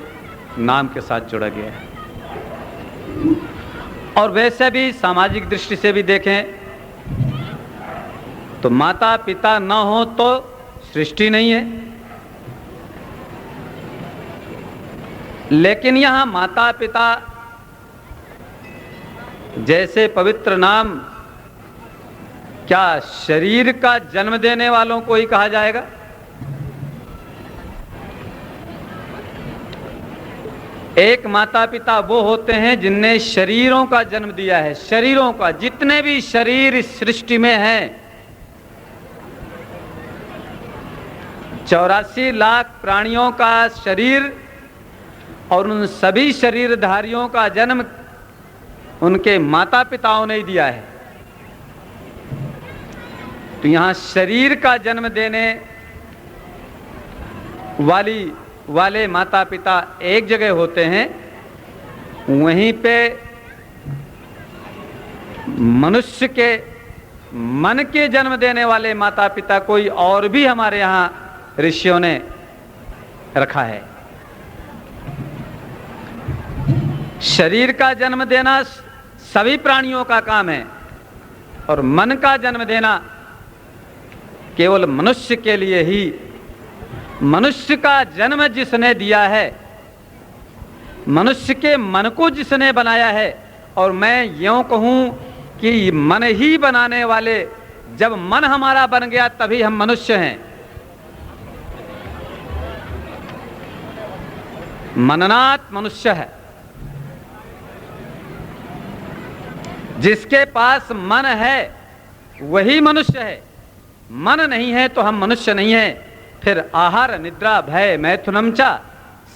नाम के साथ जोड़ा गया है। और वैसे भी सामाजिक दृष्टि से भी देखें तो माता पिता न हो तो सृष्टि नहीं है। लेकिन यहाँ माता पिता जैसे पवित्र नाम क्या शरीर का जन्म देने वालों को ही कहा जाएगा? एक माता पिता वो होते हैं जिनने शरीरों का जन्म दिया है। शरीरों का, जितने भी शरीर इस सृष्टि में हैं, 84 लाख प्राणियों का शरीर, और उन सभी शरीरधारियों का जन्म उनके माता पिताओं ने ही दिया है। तो यहाँ शरीर का जन्म देने वाले माता पिता एक जगह होते हैं, वहीं पे मनुष्य के मन के जन्म देने वाले माता पिता कोई और भी हमारे यहाँ ऋषियों ने रखा है। शरीर का जन्म देना सभी प्राणियों का काम है, और मन का जन्म देना केवल मनुष्य के लिए ही। मनुष्य का जन्म जिसने दिया है, मनुष्य के मन को जिसने बनाया है, और मैं यूं कहूं कि मन ही बनाने वाले, जब मन हमारा बन गया तभी हम मनुष्य हैं। मननात मनुष्य है। जिसके पास मन है वही मनुष्य है। मन नहीं है तो हम मनुष्य नहीं है। फिर आहार निद्रा भय मैथुनम च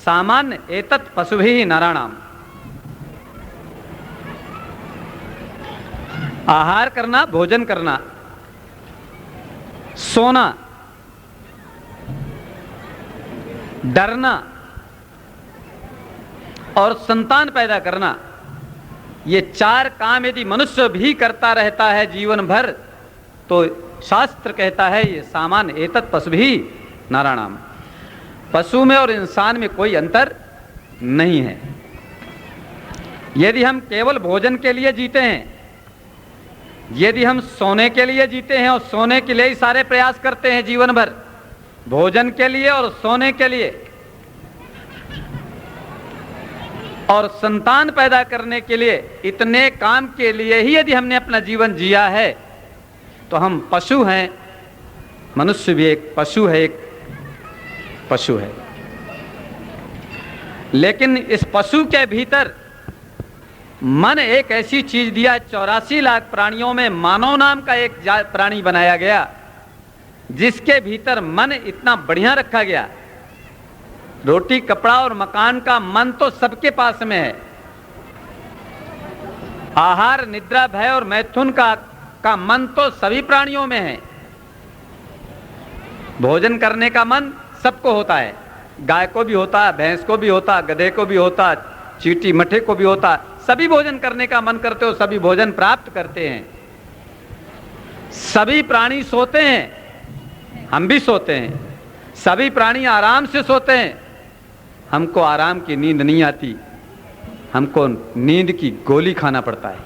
सामान्य एतत् पशुभिः नराणाम। आहार करना, भोजन करना, सोना, डरना और संतान पैदा करना, ये चार काम यदि मनुष्य भी करता रहता है जीवन भर, तो शास्त्र कहता है ये सामान्य एतत् पशुभिः नराणाम। पशु में और इंसान में कोई अंतर नहीं है। यदि हम केवल भोजन के लिए जीते हैं, यदि हम सोने के लिए जीते हैं और सोने के लिए ही सारे प्रयास करते हैं जीवन भर, भोजन के लिए और सोने के लिए और संतान पैदा करने के लिए, इतने काम के लिए ही यदि हमने अपना जीवन जिया है, तो हम पशु हैं। मनुष्य भी एक पशु है, एक पशु है। लेकिन इस पशु के भीतर मन एक ऐसी चीज दिया, 84 लाख प्राणियों में मानव नाम का एक प्राणी बनाया गया, जिसके भीतर मन इतना बढ़िया रखा गया। रोटी कपड़ा और मकान का मन तो सबके पास में है, आहार निद्रा भय और मैथुन का मन तो सभी प्राणियों में है। भोजन करने का मन सबको होता है, गाय को भी होता है, भैंस को भी होता, गधे को भी होता, चींटी मठे को भी होता। सभी भोजन करने का मन करते हो, सभी भोजन प्राप्त करते हैं। सभी प्राणी सोते हैं, हम भी सोते हैं। सभी प्राणी आराम से सोते हैं, हमको आराम की नींद नहीं आती, हमको नींद की गोली खाना पड़ता है।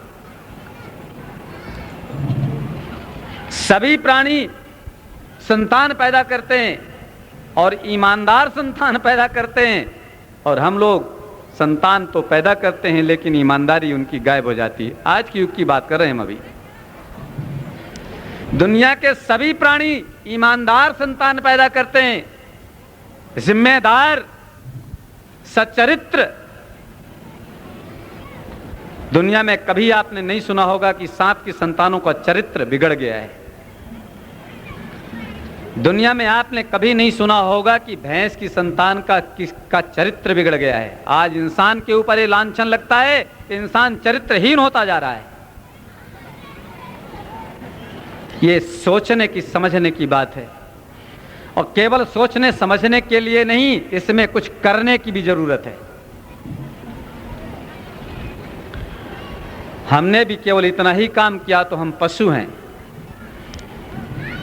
सभी प्राणी संतान पैदा करते हैं और ईमानदार संतान पैदा करते हैं, और हम लोग संतान तो पैदा करते हैं लेकिन ईमानदारी उनकी गायब हो जाती है। आज के युग की बात कर रहे हैं हम अभी। दुनिया के सभी प्राणी ईमानदार संतान पैदा करते हैं, जिम्मेदार, सच्चरित्र। दुनिया में कभी आपने नहीं सुना होगा कि सांप की संतानों का चरित्र बिगड़ गया है। दुनिया में आपने कभी नहीं सुना होगा कि भैंस की संतान का चरित्र बिगड़ गया है। आज इंसान के ऊपर ये लांछन लगता है कि इंसान चरित्रहीन होता जा रहा है। ये सोचने की समझने की बात है, और केवल सोचने समझने के लिए नहीं, इसमें कुछ करने की भी जरूरत है। हमने भी केवल इतना ही काम किया तो हम पशु हैं।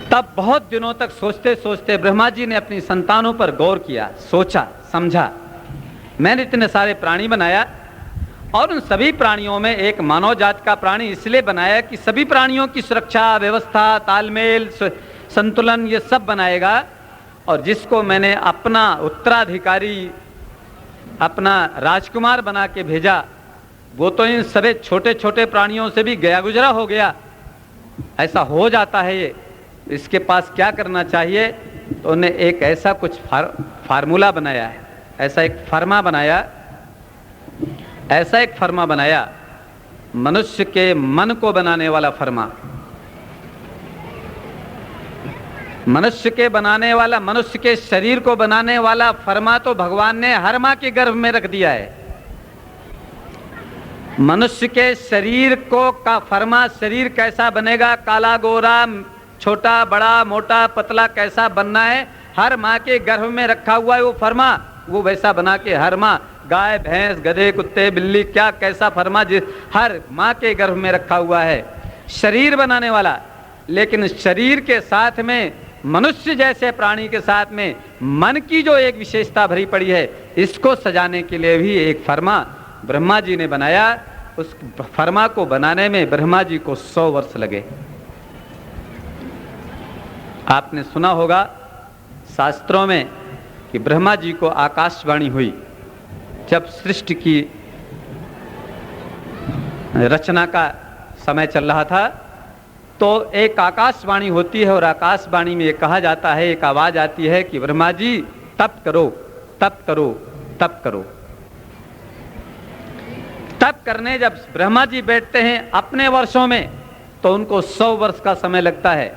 तब बहुत दिनों तक सोचते सोचते ब्रह्मा जी ने अपनी संतानों पर गौर किया, सोचा, समझा। मैंने इतने सारे प्राणी बनाया, और उन सभी प्राणियों में एक मानव जात का प्राणी इसलिए बनाया कि सभी प्राणियों की सुरक्षा, व्यवस्था, तालमेल, संतुलन ये सब बनाएगा। और जिसको मैंने अपना उत्तराधिकारी, अपना राजकुमार बना के भेजा, वो तो इन सभी छोटे छोटे प्राणियों से भी गया गुजरा हो गया। ऐसा हो जाता है ये। इसके पास क्या करना चाहिए? तो उन्हें एक ऐसा कुछ फार्मूला बनाया है, ऐसा एक फर्मा बनाया, मनुष्य के मन को बनाने वाला फर्मा, मनुष्य के बनाने वाला, मनुष्य के शरीर को बनाने वाला फर्मा तो भगवान ने हर मां के गर्भ में रख दिया है। मनुष्य के शरीर को का फर्मा, शरीर कैसा बनेगा, काला गोरा, छोटा बड़ा, मोटा पतला, कैसा बनना है, हर माँ के गर्भ में रखा हुआ है वो फर्मा। वो वैसा बना के हर माँ, गाय भैंस गधे कुत्ते बिल्ली, क्या कैसा फर्मा हर माँ के गर्भ में रखा हुआ है, शरीर बनाने वाला। लेकिन शरीर के साथ में, मनुष्य जैसे प्राणी के साथ में मन की जो एक विशेषता भरी पड़ी है, इसको सजाने के लिए भी एक फर्मा ब्रह्मा जी ने बनाया। उस फर्मा को बनाने में ब्रह्मा जी को 100 वर्ष लगे। आपने सुना होगा शास्त्रों में कि ब्रह्मा जी को आकाशवाणी हुई जब सृष्टि की रचना का समय चल रहा था। तो एक आकाशवाणी होती है, और आकाशवाणी में कहा जाता है, एक आवाज आती है कि ब्रह्मा जी तप करो, तप करो, तप करो। तप करने जब ब्रह्मा जी बैठते हैं अपने वर्षों में, तो उनको 100 वर्ष का समय लगता है।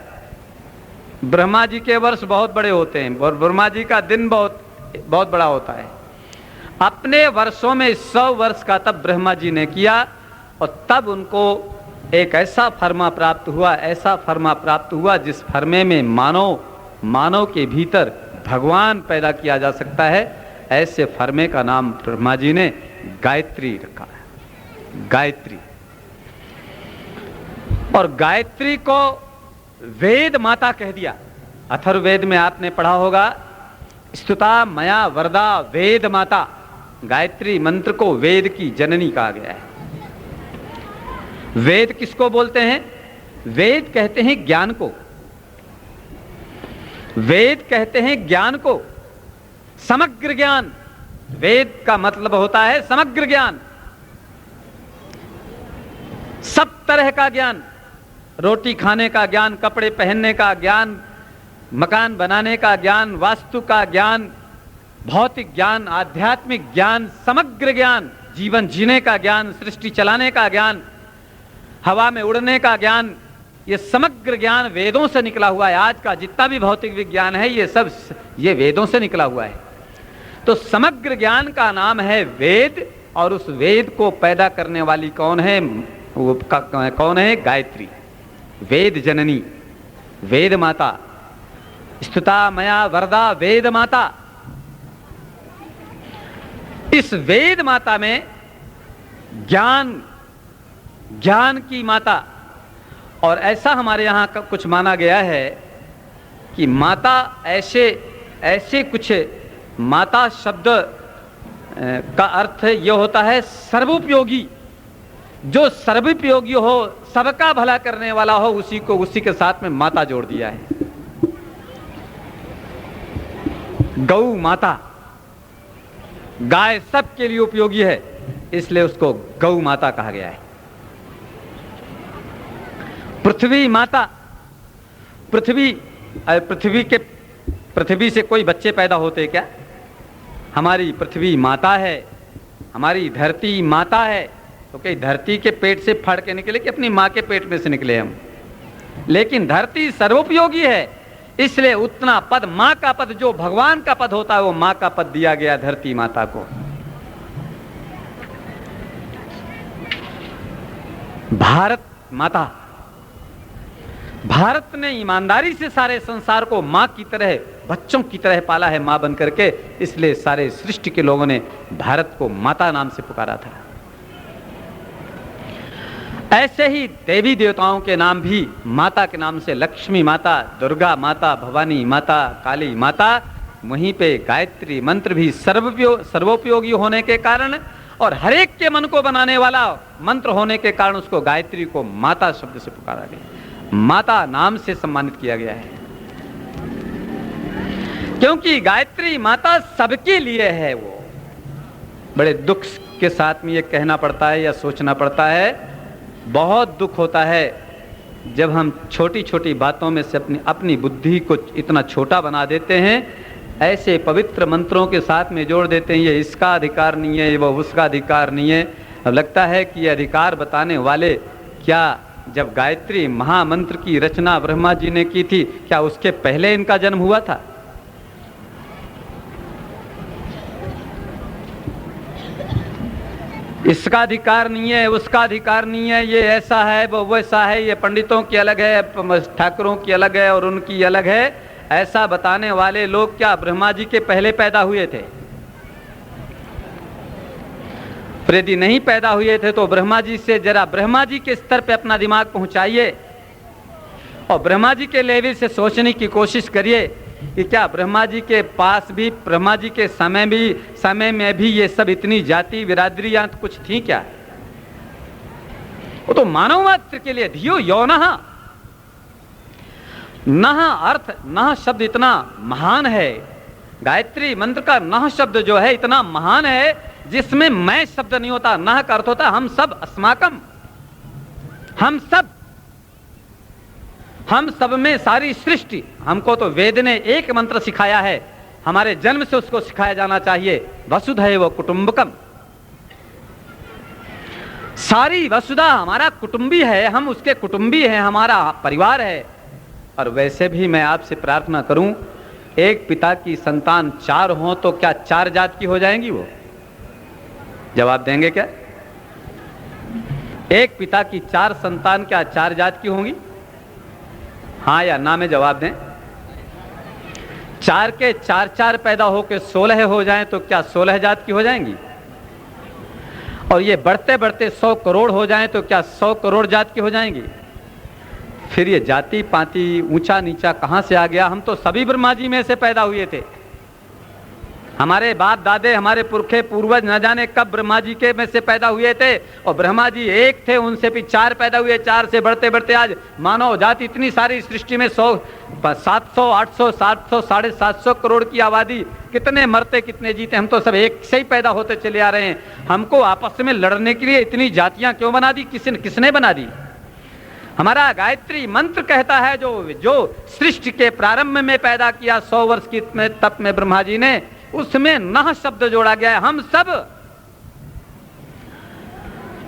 ब्रह्मा जी के वर्ष बहुत बड़े होते हैं और ब्रह्मा जी का दिन बहुत बड़ा होता है। अपने वर्षों में 100 वर्ष का तब ब्रह्मा जी ने किया, और तब उनको एक ऐसा फर्मा प्राप्त हुआ, ऐसा फर्मा प्राप्त हुआ जिस फर्मे में मानव के भीतर भगवान पैदा किया जा सकता है। ऐसे फर्मे का नाम ब्रह्मा जी ने गायत्री रखा है, गायत्री। और गायत्री को वेद माता कह दिया। अथर्ववेद में आपने पढ़ा होगा, स्तुता मया वरदा वेद माता। गायत्री मंत्र को वेद की जननी कहा गया है। वेद किसको बोलते हैं? वेद कहते हैं ज्ञान को। वेद कहते हैं ज्ञान को, समग्र ज्ञान। वेद का मतलब होता है समग्र ज्ञान, सब तरह का ज्ञान। रोटी खाने का ज्ञान, कपड़े पहनने का ज्ञान, मकान बनाने का ज्ञान, वास्तु का ज्ञान, भौतिक ज्ञान, आध्यात्मिक ज्ञान, समग्र ज्ञान, जीवन जीने का ज्ञान, सृष्टि चलाने का ज्ञान, हवा में उड़ने का ज्ञान, ये समग्र ज्ञान वेदों से निकला हुआ है। आज का जितना भी भौतिक विज्ञान है ये सब ये वेदों से निकला हुआ है। तो समग्र ज्ञान का नाम है वेद, और उस वेद को पैदा करने वाली कौन है? कौन है? गायत्री, वेद जननी, वेद माता, स्तुता मया वरदा वेद माता। इस वेद माता में ज्ञान की माता, और ऐसा हमारे यहाँ का कुछ माना गया है कि माता ऐसे कुछ, माता शब्द का अर्थ यह होता है सर्वोपयोगी। जो सर्वोपयोगी हो, सबका भला करने वाला हो, उसी के साथ में माता जोड़ दिया है। गौ माता, गाय सबके लिए उपयोगी है, इसलिए उसको गौ माता कहा गया है। पृथ्वी माता, पृथ्वी से कोई बच्चे पैदा होते क्या? हमारी पृथ्वी माता है, हमारी धरती माता है। तो कहीं धरती के पेट से फड़ के निकले कि अपनी माँ के पेट में से निकले हम? लेकिन धरती सर्वोपयोगी है, इसलिए उतना पद, माँ का पद जो भगवान का पद होता है, वो माँ का पद दिया गया धरती माता को। भारत माता, भारत ने ईमानदारी से सारे संसार को माँ की तरह, बच्चों की तरह पाला है, माँ बन करके, इसलिए सारे सृष्टि के लोगों ने भारत को माता नाम से पुकारा था। ऐसे ही देवी देवताओं के नाम भी माता के नाम से, लक्ष्मी माता, दुर्गा माता, भवानी माता, काली माता। वहीं पे गायत्री मंत्र भी सर्वोपयोगी होने के कारण और हरेक के मन को बनाने वाला मंत्र होने के कारण उसको गायत्री को माता शब्द से पुकारा गया, माता नाम से सम्मानित किया गया है। क्योंकि गायत्री माता सबके लिए है। वो बड़े दुख के साथ में ये कहना पड़ता है या सोचना पड़ता है, बहुत दुख होता है जब हम छोटी छोटी बातों में से अपनी बुद्धि को इतना छोटा बना देते हैं, ऐसे पवित्र मंत्रों के साथ में जोड़ देते हैं, ये इसका अधिकार नहीं है, ये वो उसका अधिकार नहीं है। अब लगता है कि ये अधिकार बताने वाले, क्या जब गायत्री महामंत्र की रचना ब्रह्मा जी ने की थी, क्या उसके पहले इनका जन्म हुआ था? इसका अधिकार नहीं है, उसका अधिकार नहीं है, ये ऐसा है वो वैसा है, ये पंडितों की अलग है, ठाकुरों की अलग है और उनकी अलग है, ऐसा बताने वाले लोग क्या ब्रह्मा जी के पहले पैदा हुए थे? यदि नहीं पैदा हुए थे तो ब्रह्मा जी से जरा ब्रह्मा जी के स्तर पे अपना दिमाग पहुंचाइए और ब्रह्मा जी के लेवल से सोचने की कोशिश करिए कि क्या ब्रह्मा जी के पास भी, ब्रह्मा जी के समय में भी ये सब इतनी जाति बिरादरियां कुछ थी क्या? वो तो मानव मात्र के लिए, धियो यौनः, नह अर्थ, नह शब्द इतना महान है। गायत्री मंत्र का नह शब्द जो है इतना महान है, जिसमें मैं शब्द नहीं होता। नह का अर्थ होता हम सब, अस्माकम, हम सब में सारी सृष्टि। हमको तो वेद ने एक मंत्र सिखाया है, हमारे जन्म से उसको सिखाया जाना चाहिए, वसुधैव कुटुंबकम। सारी वसुधा हमारा कुटुंबी है, हम उसके कुटुंबी हैं, हमारा परिवार है। और वैसे भी मैं आपसे प्रार्थना करूं, एक पिता की संतान 4 हो तो क्या 4 जात की हो जाएंगी? वो जवाब देंगे क्या? एक पिता की 4 संतान क्या 4 जात की होंगी? हाँ या ना में जवाब दें। 4 के 4 पैदा होकर 16 हो जाएं तो क्या 16 जात की हो जाएंगी? और ये बढ़ते बढ़ते 100 करोड़ हो जाएं तो क्या 100 करोड़ जात की हो जाएंगी? फिर ये जाति पाति ऊंचा नीचा कहां से आ गया? हम तो सभी ब्रह्मा जी में से पैदा हुए थे। हमारे बाप दादे, हमारे पुरखे पूर्वज न जाने कब ब्रह्मा जी के में से पैदा हुए थे, और ब्रह्मा जी एक थे, उनसे भी 4 पैदा हुए। 4 से बढ़ते बढ़ते आज मानव जाति इतनी सारी सृष्टि में 100, 700, 800, 700, 750 करोड़ की आबादी, कितने मरते कितने जीते, हम तो सब एक से ही पैदा होते चले आ रहे हैं। हमको आपस में लड़ने के लिए इतनी जातियां क्यों बना दी? किसने बना दी? हमारा गायत्री मंत्र कहता है जो सृष्टि के प्रारंभ में पैदा किया 100 वर्ष की तप में ब्रह्मा जी ने, उसमें नह शब्द जोड़ा गया है।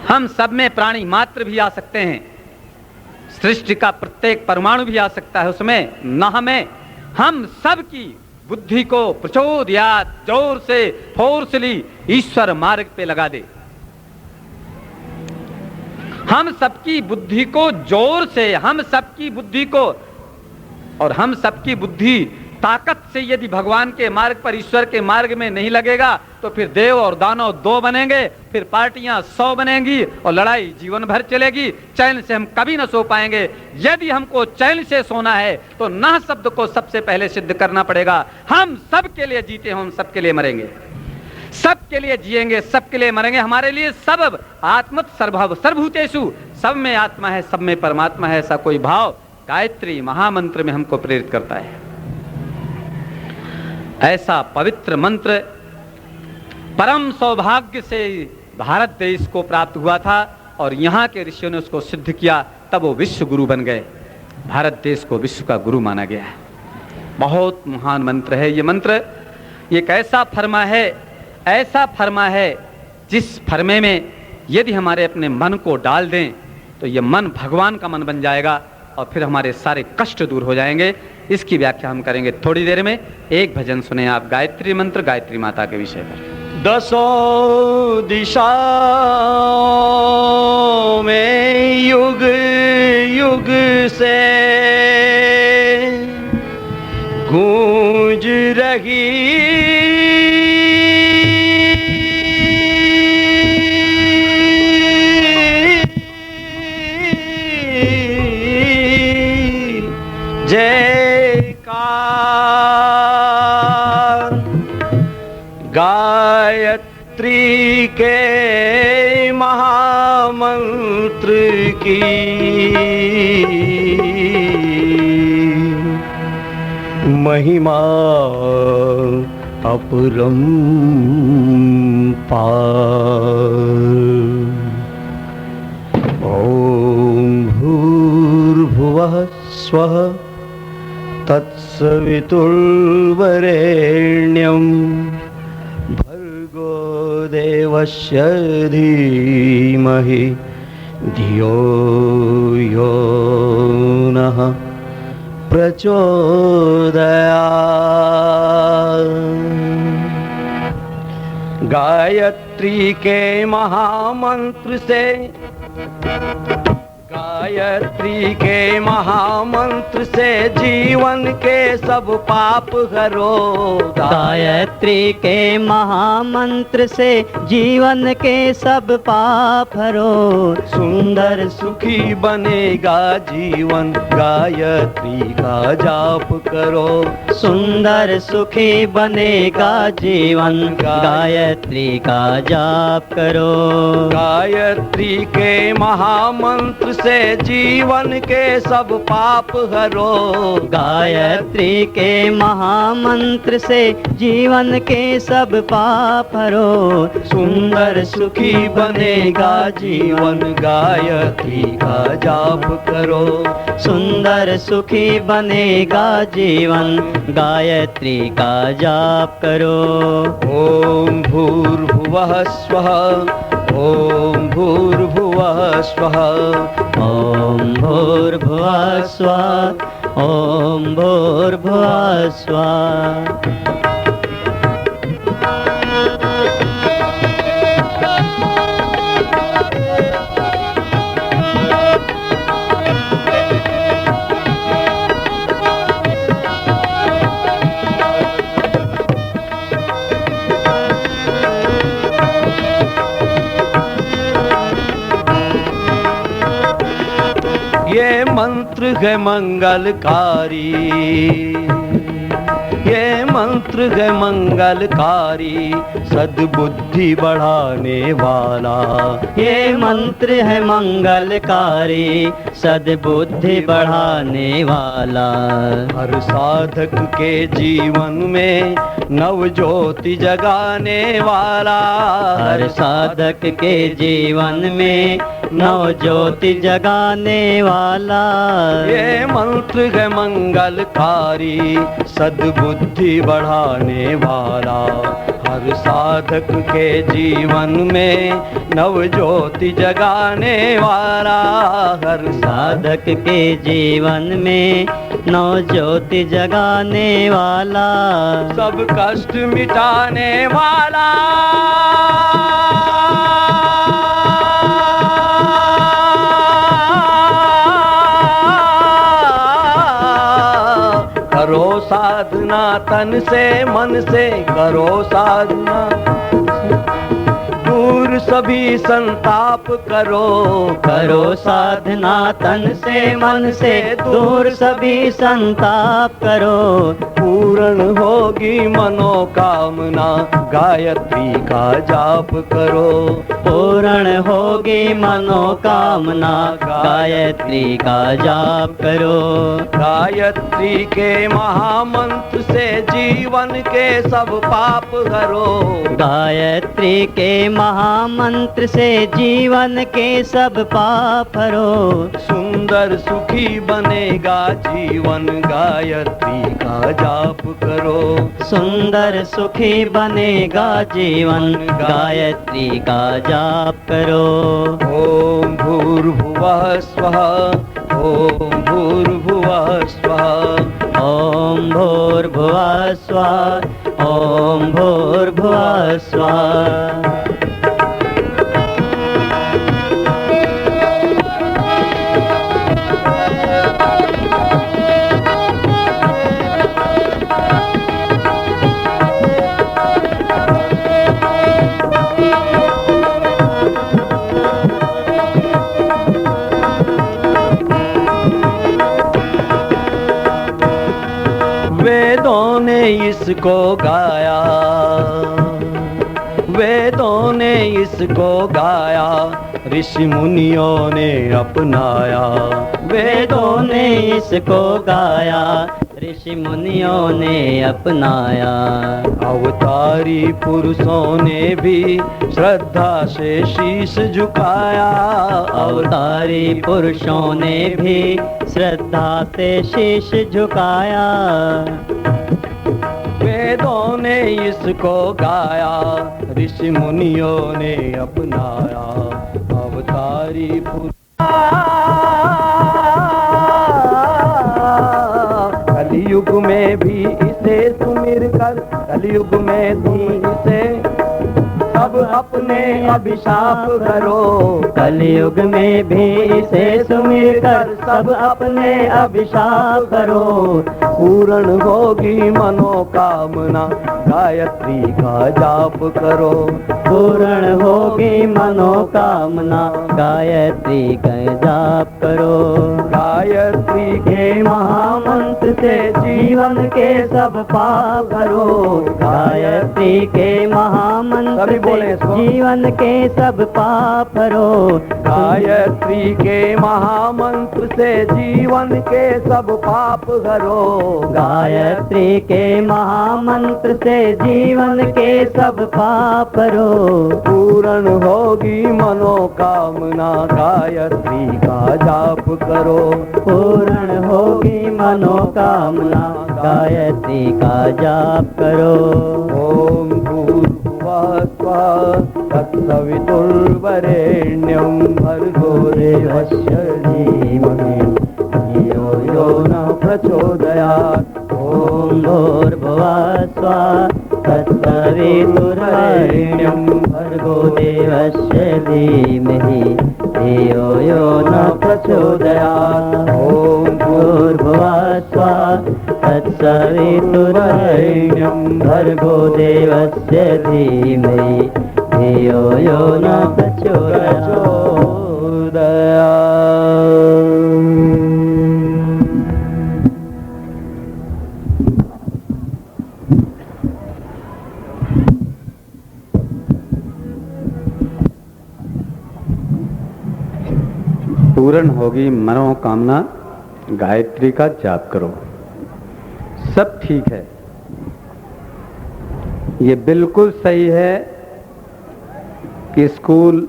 हम सब में प्राणी मात्र भी आ सकते हैं, सृष्टि का प्रत्येक परमाणु भी आ सकता है उसमें। नह में हम सब की बुद्धि को प्रचोदयात जोर से फोर्सली ईश्वर मार्ग पे लगा दे। हम सबकी बुद्धि को जोर से, हम सबकी बुद्धि को, और हम सबकी बुद्धि ताकत से यदि भगवान के मार्ग पर, ईश्वर के मार्ग में नहीं लगेगा तो फिर देव और दानव दो बनेंगे, फिर पार्टियां 100 बनेंगी और लड़ाई जीवन भर चलेगी। चैन से हम कभी ना सो पाएंगे। यदि हमको चैन से सोना है तो नह शब्द को सबसे पहले सिद्ध करना पड़ेगा। हम सबके लिए जीते हैं, हम सबके लिए मरेंगे, सबके लिए जिएंगे, सबके लिए मरेंगे। हमारे लिए सब आत्मत सर्वभव सर्वभूतेषु, सब में आत्मा है, सब में परमात्मा है, ऐसा कोई भाव गायत्री महामंत्र में हमको प्रेरित करता है। ऐसा पवित्र मंत्र परम सौभाग्य से भारत देश को प्राप्त हुआ था और यहाँ के ऋषियों ने उसको सिद्ध किया, तब वो विश्व गुरु बन गए। भारत देश को विश्व का गुरु माना गया है। बहुत महान मंत्र है ये मंत्र। एक ऐसा फरमा है जिस फरमे में यदि हमारे अपने मन को डाल दें तो ये मन भगवान का मन बन जाएगा और फिर हमारे सारे कष्ट दूर हो जाएंगे। इसकी व्याख्या हम करेंगे थोड़ी देर में। एक भजन सुने आप गायत्री मंत्र, गायत्री माता के विषय पर। दसों दिशाओं में युग युग से गूंज रही गायत्री के महामंत्र की महिमा अपरंपार। ओम भूर्भुवः स्वः तत्सवितुर्वरेण्यं भर्गो देवस्य धीमहि धियो यो नः प्रचोदयात्। गायत्री के महामंत्र से, गायत्री के महामंत्र से जीवन के सब पाप हरो। गायत्री के महामंत्र से जीवन के सब पाप हरो। सुंदर सुखी बनेगा जीवन, गायत्री का जाप करो। सुंदर सुखी बनेगा जीवन, गायत्री का जाप करो। गायत्री के महामंत्र से जीवन के सब पाप हरो। गायत्री के महामंत्र से जीवन के सब पाप हरो। सुंदर सुखी बनेगा जीवन, गायत्री का जाप करो। सुंदर सुखी बनेगा जीवन, गायत्री का जाप करो। ओम भूर्भुवः स्वः, ओम भूर्भुवः स्वः, ओम भूर्भुवः स्वः, ओम भूर्भुवः स्वः। ये मंत्र है मंगलकारी, ये मंत्र है मंगलकारी, सद्बुद्धि बढ़ाने वाला। ये मंत्र है मंगलकारी, सद्बुद्धि बढ़ाने वाला। हर साधक के जीवन में नव ज्योति जगाने वाला। हर साधक के जीवन में नव ज्योति जगाने वाला। ये मंत्र है मंगलकारी, सद्बुद्धि बुद्धि बढ़ाने वाला, हर साधक के जीवन में नव ज्योति जगाने वाला, हर साधक के जीवन में नव ज्योति जगाने वाला, सब कष्ट मिटाने वाला, करो साधना तन से मन से, करो साधना दूर सभी संताप करो, करो साधना तन से मन से, दूर सभी संताप करो, पूर्ण होगी मनोकामना, गायत्री का जाप करो, पूर्ण होगी मनोकामना, गायत्री का जाप करो, गायत्री के महामंत्र से जीवन के सब पाप हरो, गायत्री के महामंत्र से जीवन के सब पाप हरो, सुंदर सुखी बनेगा जीवन, गायत्री का जाप करो, सुंदर सुखी बनेगा जीवन, गायत्री का जाप करो। ओम भूर्भुवः स्वः, ओम भूर्भुवः स्वः, ओम भूर्भुवः स्वः, ओम भूर्भुवः स्वः। वेदों ने इसको गाया, वेदों ने इसको गाया, ऋषि मुनियों ने अपनाया, वेदों ने इसको गाया, ऋषि मुनियों ने अपनाया, अवतारी पुरुषों ने भी श्रद्धा से शीश झुकाया, अवतारी पुरुषों ने भी श्रद्धा से शीश झुकाया, वेदों ने इसको गाया, ऋषि मुनियों ने अपनाया, अवतारी पुरुष कलयुग में भी इसे सुमिर कर, कलयुग में तुम इसे सब अपने अभिशाप करो, कलयुग में भी इसे सुमिर कर सब अपने अभिशाप करो, पूर्ण होगी मनोकामना, गायत्री का जाप करो, पूर्ण होगी मनोकामना, गायत्री का जाप करो, गायत्री के महामंत्र से जीवन के सब पाप करो, गायत्री के महामंत्र से जीवन के सब पाप हरो, गायत्री के महामंत्र से जीवन के सब पाप हरो, गायत्री के महामंत्र से जीवन के सब पाप हरो, पूर्ण होगी मनोकामना, गायत्री का जाप करो, पूर्ण होगी मनोकामना, गायत्री का जाप करो। ओम भूर्भुवः स्वः, तत्सवितुर्वरेण्यं भर्गो देवस्य धीमहि धियो यो नः प्रचोदयात्। ओम भूर्भुवः स्वः, तत्सवितुर्वरेण्यं भर्गो देवस्य धीमहि धियो यो नः प्रचोदयात्। ओम भूर्भुवः स्वः, तत्सवितुर्वरेण्यं भर्गो देवस्य धीमहि धियो यो नः पूर्ण होगी मनोकामना, गायत्री का जाप करो। सब ठीक है, ये बिल्कुल सही है कि स्कूल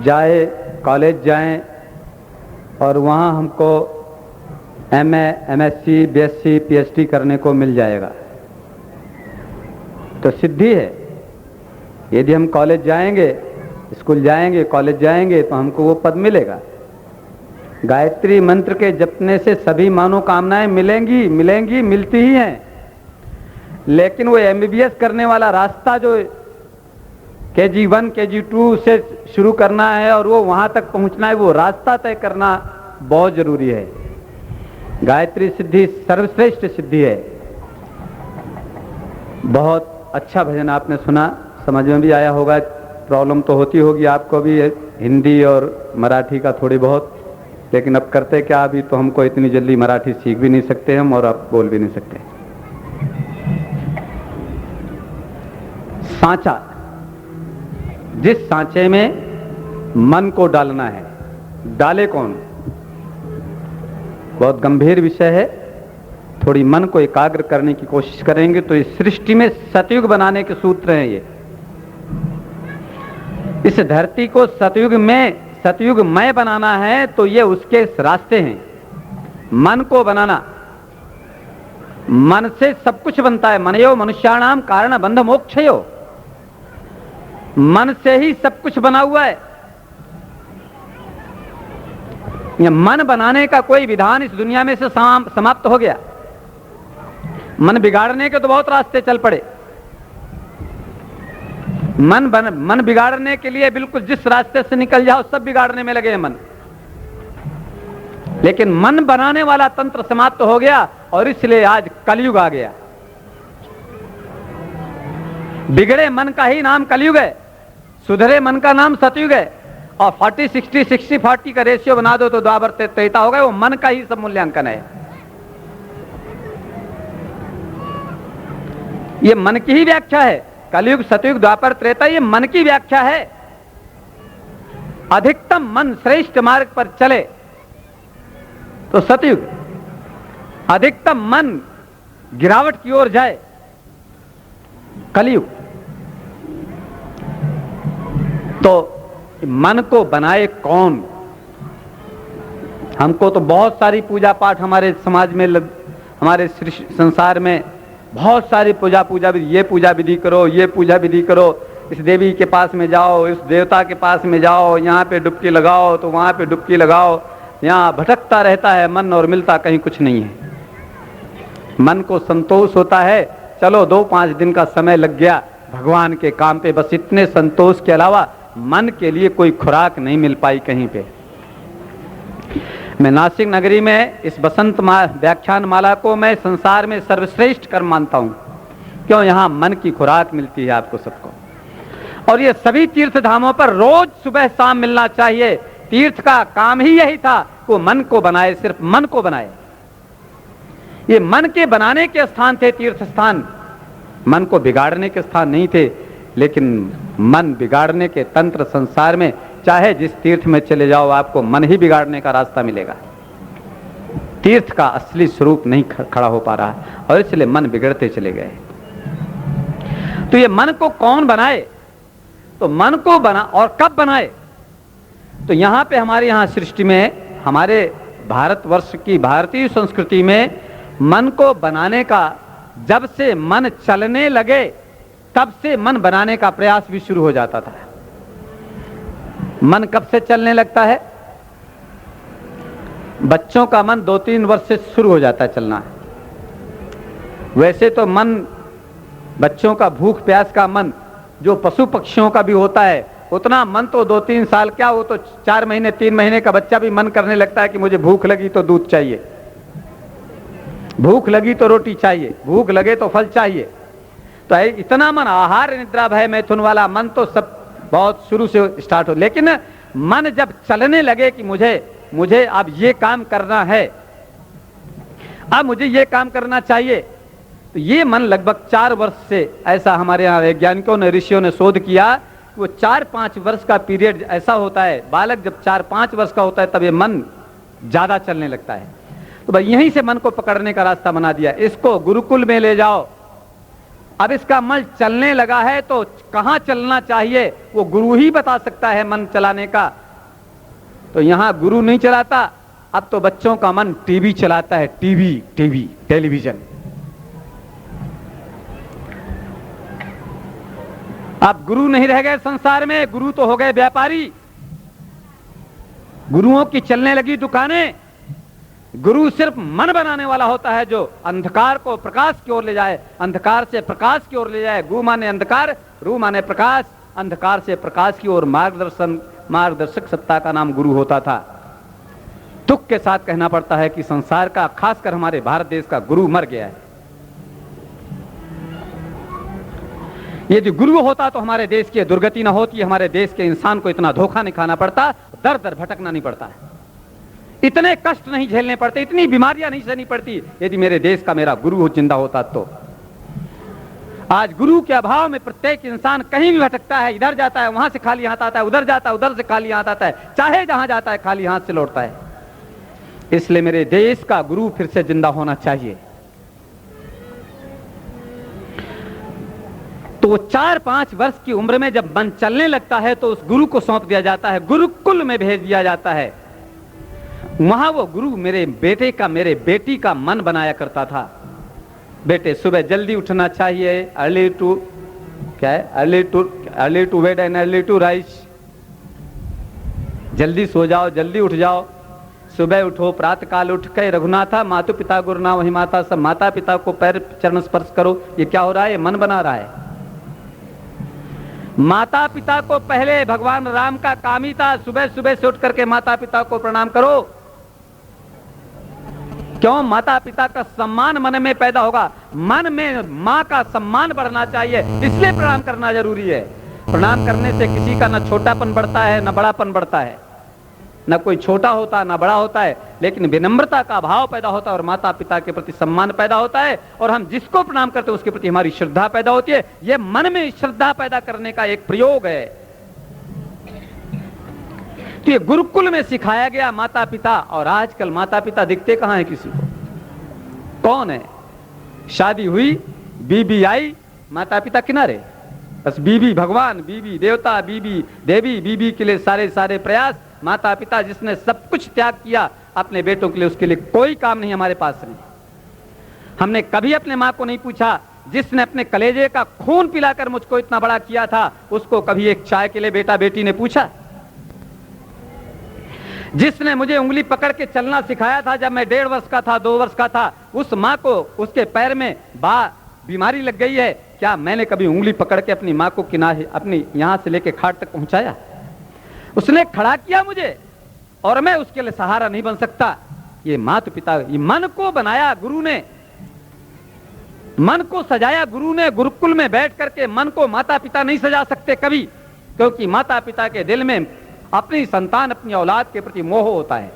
जाए, कॉलेज जाएं और वहाँ हमको एमए, एमएससी, बीएससी, पीएचडी करने को मिल जाएगा। तो सिद्धि है। यदि हम कॉलेज जाएंगे, स्कूल जाएंगे, कॉलेज जाएंगे तो हमको वो पद मिलेगा। गायत्री मंत्र के जपने से सभी मनोकामनाएं मिलेंगी, मिलती ही हैं। लेकिन वो MBBS करने वाला रास्ता जो KG1 KG2 से शुरू करना है और वो वहां तक पहुंचना है, वो रास्ता तय करना बहुत जरूरी है। गायत्री सिद्धि सर्वश्रेष्ठ सिद्धि है। बहुत अच्छा भजन आपने सुना, समझ में भी आया होगा। प्रॉब्लम तो होती होगी आपको भी हिंदी और मराठी का थोड़ी बहुत, लेकिन अब करते क्या, अभी तो हमको इतनी जल्दी मराठी सीख भी नहीं सकते हम और अब बोल भी नहीं सकते। सांचा, जिस सांचे में मन को डालना है, डाले कौन? बहुत गंभीर विषय है। थोड़ी मन को एकाग्र करने की कोशिश करेंगे तो इस सृष्टि में सतयुग बनाने के सूत्र हैं ये। इस धरती को सतयुगमय बनाना है तो ये उसके रास्ते हैं। मन को बनाना, मन से सब कुछ बनता है। मनयो मनुष्याणाम कारण बंध मोक्षयो, मन से ही सब कुछ बना हुआ है। ये मन बनाने का कोई विधान इस दुनिया में से समाप्त हो गया। मन बिगाड़ने के तो बहुत रास्ते चल पड़े। मन बिगाड़ने के लिए बिल्कुल जिस रास्ते से निकल जाओ सब बिगाड़ने में लगे हैं मन। लेकिन मन बनाने वाला तंत्र समाप्त हो गया और इसलिए आज कलयुग आ गया। बिगड़े मन का ही नाम कलयुग है, सुधरे मन का नाम सतयुग है। और 40-60-60-40 का रेशियो बना दो तो द्वापर त्रेता होगा। वो मन का ही सब मूल्यांकन है। ये मन की ही व्याख्या है। कलयुग, सतयुग, द्वापर, त्रेता, ये मन की व्याख्या है। अधिकतम मन श्रेष्ठ मार्ग पर चले तो सतयुग, अधिकतम मन गिरावट की ओर जाए कलयुग। तो मन को बनाए कौन? हमको तो बहुत सारी पूजा पाठ हमारे समाज में हमारे संसार में बहुत सारी पूजा विधि, ये पूजा विधि करो, ये पूजा विधि करो, इस देवी के पास में जाओ, इस देवता के पास में जाओ, यहाँ पे डुबकी लगाओ तो वहाँ पे डुबकी लगाओ। यहाँ भटकता रहता है मन और मिलता कहीं कुछ नहीं है। मन को संतोष होता है, चलो 2-5 दिन का समय लग गया भगवान के काम पे, बस इतने संतोष के अलावा मन के लिए कोई खुराक नहीं मिल पाई कहीं पे। मैं नासिक नगरी में इस बसंत व्याख्यान माला को मैं संसार में सर्वश्रेष्ठ कर्म मानता हूं। क्यों? यहां मन की खुराक मिलती है आपको सबको। और ये सभी तीर्थ धामों पर रोज सुबह शाम मिलना चाहिए। तीर्थ का काम ही यही था, वो मन को बनाए, सिर्फ मन को बनाए। ये मन के बनाने के स्थान थे तीर्थ स्थान, मन को बिगाड़ने के स्थान नहीं थे। लेकिन मन बिगाड़ने के तंत्र संसार में, चाहे जिस तीर्थ में चले जाओ, आपको मन ही बिगाड़ने का रास्ता मिलेगा। तीर्थ का असली स्वरूप नहीं खड़ा हो पा रहा है और इसलिए मन बिगड़ते चले गए। तो ये मन को कौन बनाए? तो मन को बना और कब बनाए? तो यहां पे हमारे यहां सृष्टि में, हमारे भारतवर्ष की भारतीय संस्कृति में मन को बनाने का, जब से मन चलने लगे तब से मन बनाने का प्रयास भी शुरू हो जाता था। मन कब से चलने लगता है? बच्चों का मन 2-3 वर्ष से शुरू हो जाता है चलना। वैसे तो मन, बच्चों का भूख प्यास का मन जो पशु पक्षियों का भी होता है, उतना मन तो 2-3 साल क्या, वो तो 4 महीने 3 महीने का बच्चा भी मन करने लगता है कि मुझे भूख लगी तो दूध चाहिए, भूख लगी तो रोटी चाहिए, भूख लगे तो फल चाहिए। तो इतना मन, आहार निद्रा भय मैथुन वाला मन तो सब बहुत शुरू से स्टार्ट हो। लेकिन मन जब चलने लगे कि मुझे अब ये काम करना है, अब मुझे ये काम करना चाहिए, तो ये मन लगभग 4 वर्ष से, ऐसा हमारे यहाँ वैज्ञानिकों ने, ऋषियों ने शोध किया, वो 4-5 वर्ष का पीरियड ऐसा होता है। बालक जब 4-5 वर्ष का होता है तब ये मन ज्यादा चलने लगता है। तो भाई यहीं से मन को पकड़ने का रास्ता बना दिया। इसको गुरुकुल में ले जाओ, अब इसका मन चलने लगा है तो कहां चलना चाहिए वो गुरु ही बता सकता है मन चलाने का। तो यहां गुरु नहीं चलाता, अब तो बच्चों का मन टीवी चलाता है, टीवी टेलीविजन। अब गुरु नहीं रह गए संसार में, गुरु तो हो गए व्यापारी। गुरुओं की चलने लगी दुकानें। गुरु सिर्फ मन बनाने वाला होता है, जो अंधकार को प्रकाश की ओर ले जाए, अंधकार से प्रकाश की ओर ले जाए। गु माने अंधकार, रू माने प्रकाश, अंधकार से प्रकाश की ओर मार्गदर्शक सत्ता का नाम गुरु होता था। दुख के साथ कहना पड़ता है कि संसार का, खासकर हमारे भारत देश का गुरु मर गया है। यदि गुरु होता तो हमारे देश की दुर्गति न होती, हमारे देश के इंसान को इतना धोखा नहीं खाना पड़ता, दर दर भटकना नहीं पड़ता है, इतने कष्ट नहीं झेलने पड़ते, इतनी बीमारियां नहीं सहनी पड़ती, यदि मेरे देश का मेरा गुरु जिंदा होता तो। आज गुरु के अभाव में प्रत्येक इंसान कहीं भी भटकता है, इधर जाता है वहां से खाली हाथ आता है, उधर जाता है उधर से खाली हाथ आता है, चाहे जहां जाता है खाली हाथ से लौटता है। इसलिए मेरे देश का गुरु फिर से जिंदा होना चाहिए। तो 4-5 वर्ष की उम्र में जब मन चलने लगता है तो उस गुरु को सौंप दिया जाता है, गुरुकुल में भेज दिया जाता है। वहां वो गुरु मेरे बेटे का, मेरे बेटी का मन बनाया करता था। बेटे सुबह जल्दी उठना चाहिए, early to bed and early to rise. जल्दी सो जाओ, जल्दी उठ जाओ, सुबह उठो, प्रातः काल उठ के रघुनाथा मातु पिता गुरुना वही माता, सब माता पिता को पैर चरण स्पर्श करो। ये क्या हो रहा है? मन बना रहा है। माता पिता को पहले भगवान राम का काम ही था, सुबह सुबह से उठ करके माता पिता को प्रणाम करो। क्यों? माता पिता का सम्मान मन में पैदा होगा, मन में माँ का सम्मान बढ़ना चाहिए, इसलिए प्रणाम करना जरूरी है। प्रणाम करने से किसी का न छोटापन बढ़ता है न बड़ापन बढ़ता है, न कोई छोटा होता न बड़ा होता है, लेकिन विनम्रता का भाव पैदा होता है और माता पिता के प्रति सम्मान पैदा होता है, और हम जिसको प्रणाम करते हैं उसके प्रति हमारी श्रद्धा पैदा होती है। यह मन में श्रद्धा पैदा करने का एक प्रयोग है। तो ये गुरुकुल में सिखाया गया माता पिता। और आजकल माता पिता दिखते कहां है किसी को? कौन है? शादी हुई, बीबी आई, माता पिता किनारे, बस बीबी भगवान, बीबी देवता, बीबी देवी, बीबी के लिए सारे सारे प्रयास। माता पिता जिसने सब कुछ त्याग किया अपने बेटों के लिए, उसके लिए कोई काम नहीं हमारे पास नहीं। हमने कभी अपने माँ को नहीं पूछा, जिसने अपने कलेजे का खून पिलाकर मुझको इतना बड़ा किया था, उसको कभी एक चाय के लिए बेटा बेटी ने पूछा? जिसने मुझे उंगली पकड़ के चलना सिखाया था जब मैं 1.5 वर्ष का था, 2 वर्ष का था, उस माँ को उसके पैर में बीमारी लग गई है, क्या मैंने कभी उंगली पकड़ के अपनी माँ को किनारे, अपनी यहां से लेके खाट तक पहुंचाया? उसने खड़ा किया मुझे, और मैं उसके लिए सहारा नहीं बन सकता। ये माता पिता, ये मन को बनाया गुरु ने, मन को सजाया गुरु ने। गुरुकुल में बैठ करके मन को माता पिता नहीं सजा सकते कभी, क्योंकि माता पिता के दिल में अपनी संतान, अपनी औलाद के प्रति मोह होता है,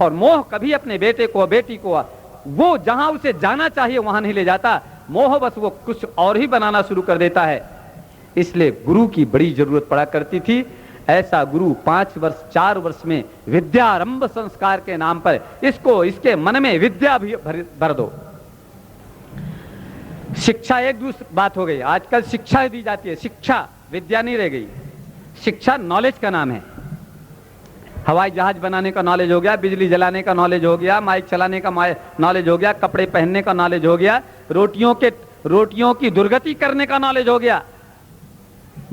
और मोह कभी अपने बेटे को, बेटी को वो जहां उसे जाना चाहिए वहां नहीं ले जाता। मोह बस वो कुछ और ही बनाना शुरू कर देता है। इसलिए गुरु की बड़ी जरूरत पड़ा करती थी। ऐसा गुरु 5 वर्ष 4 वर्ष में विद्यारंभ संस्कार के नाम पर इसके मन में विद्या भी भर दो। शिक्षा एक दूसरी बात हो गई। आजकल शिक्षा दी जाती है, शिक्षा विद्या नहीं रह गई। शिक्षा नॉलेज का नाम है। हवाई जहाज बनाने का नॉलेज हो गया, बिजली जलाने का नॉलेज हो गया, माइक चलाने का नॉलेज हो गया, कपड़े पहनने का नॉलेज हो गया, रोटियों की दुर्गति करने का नॉलेज हो गया।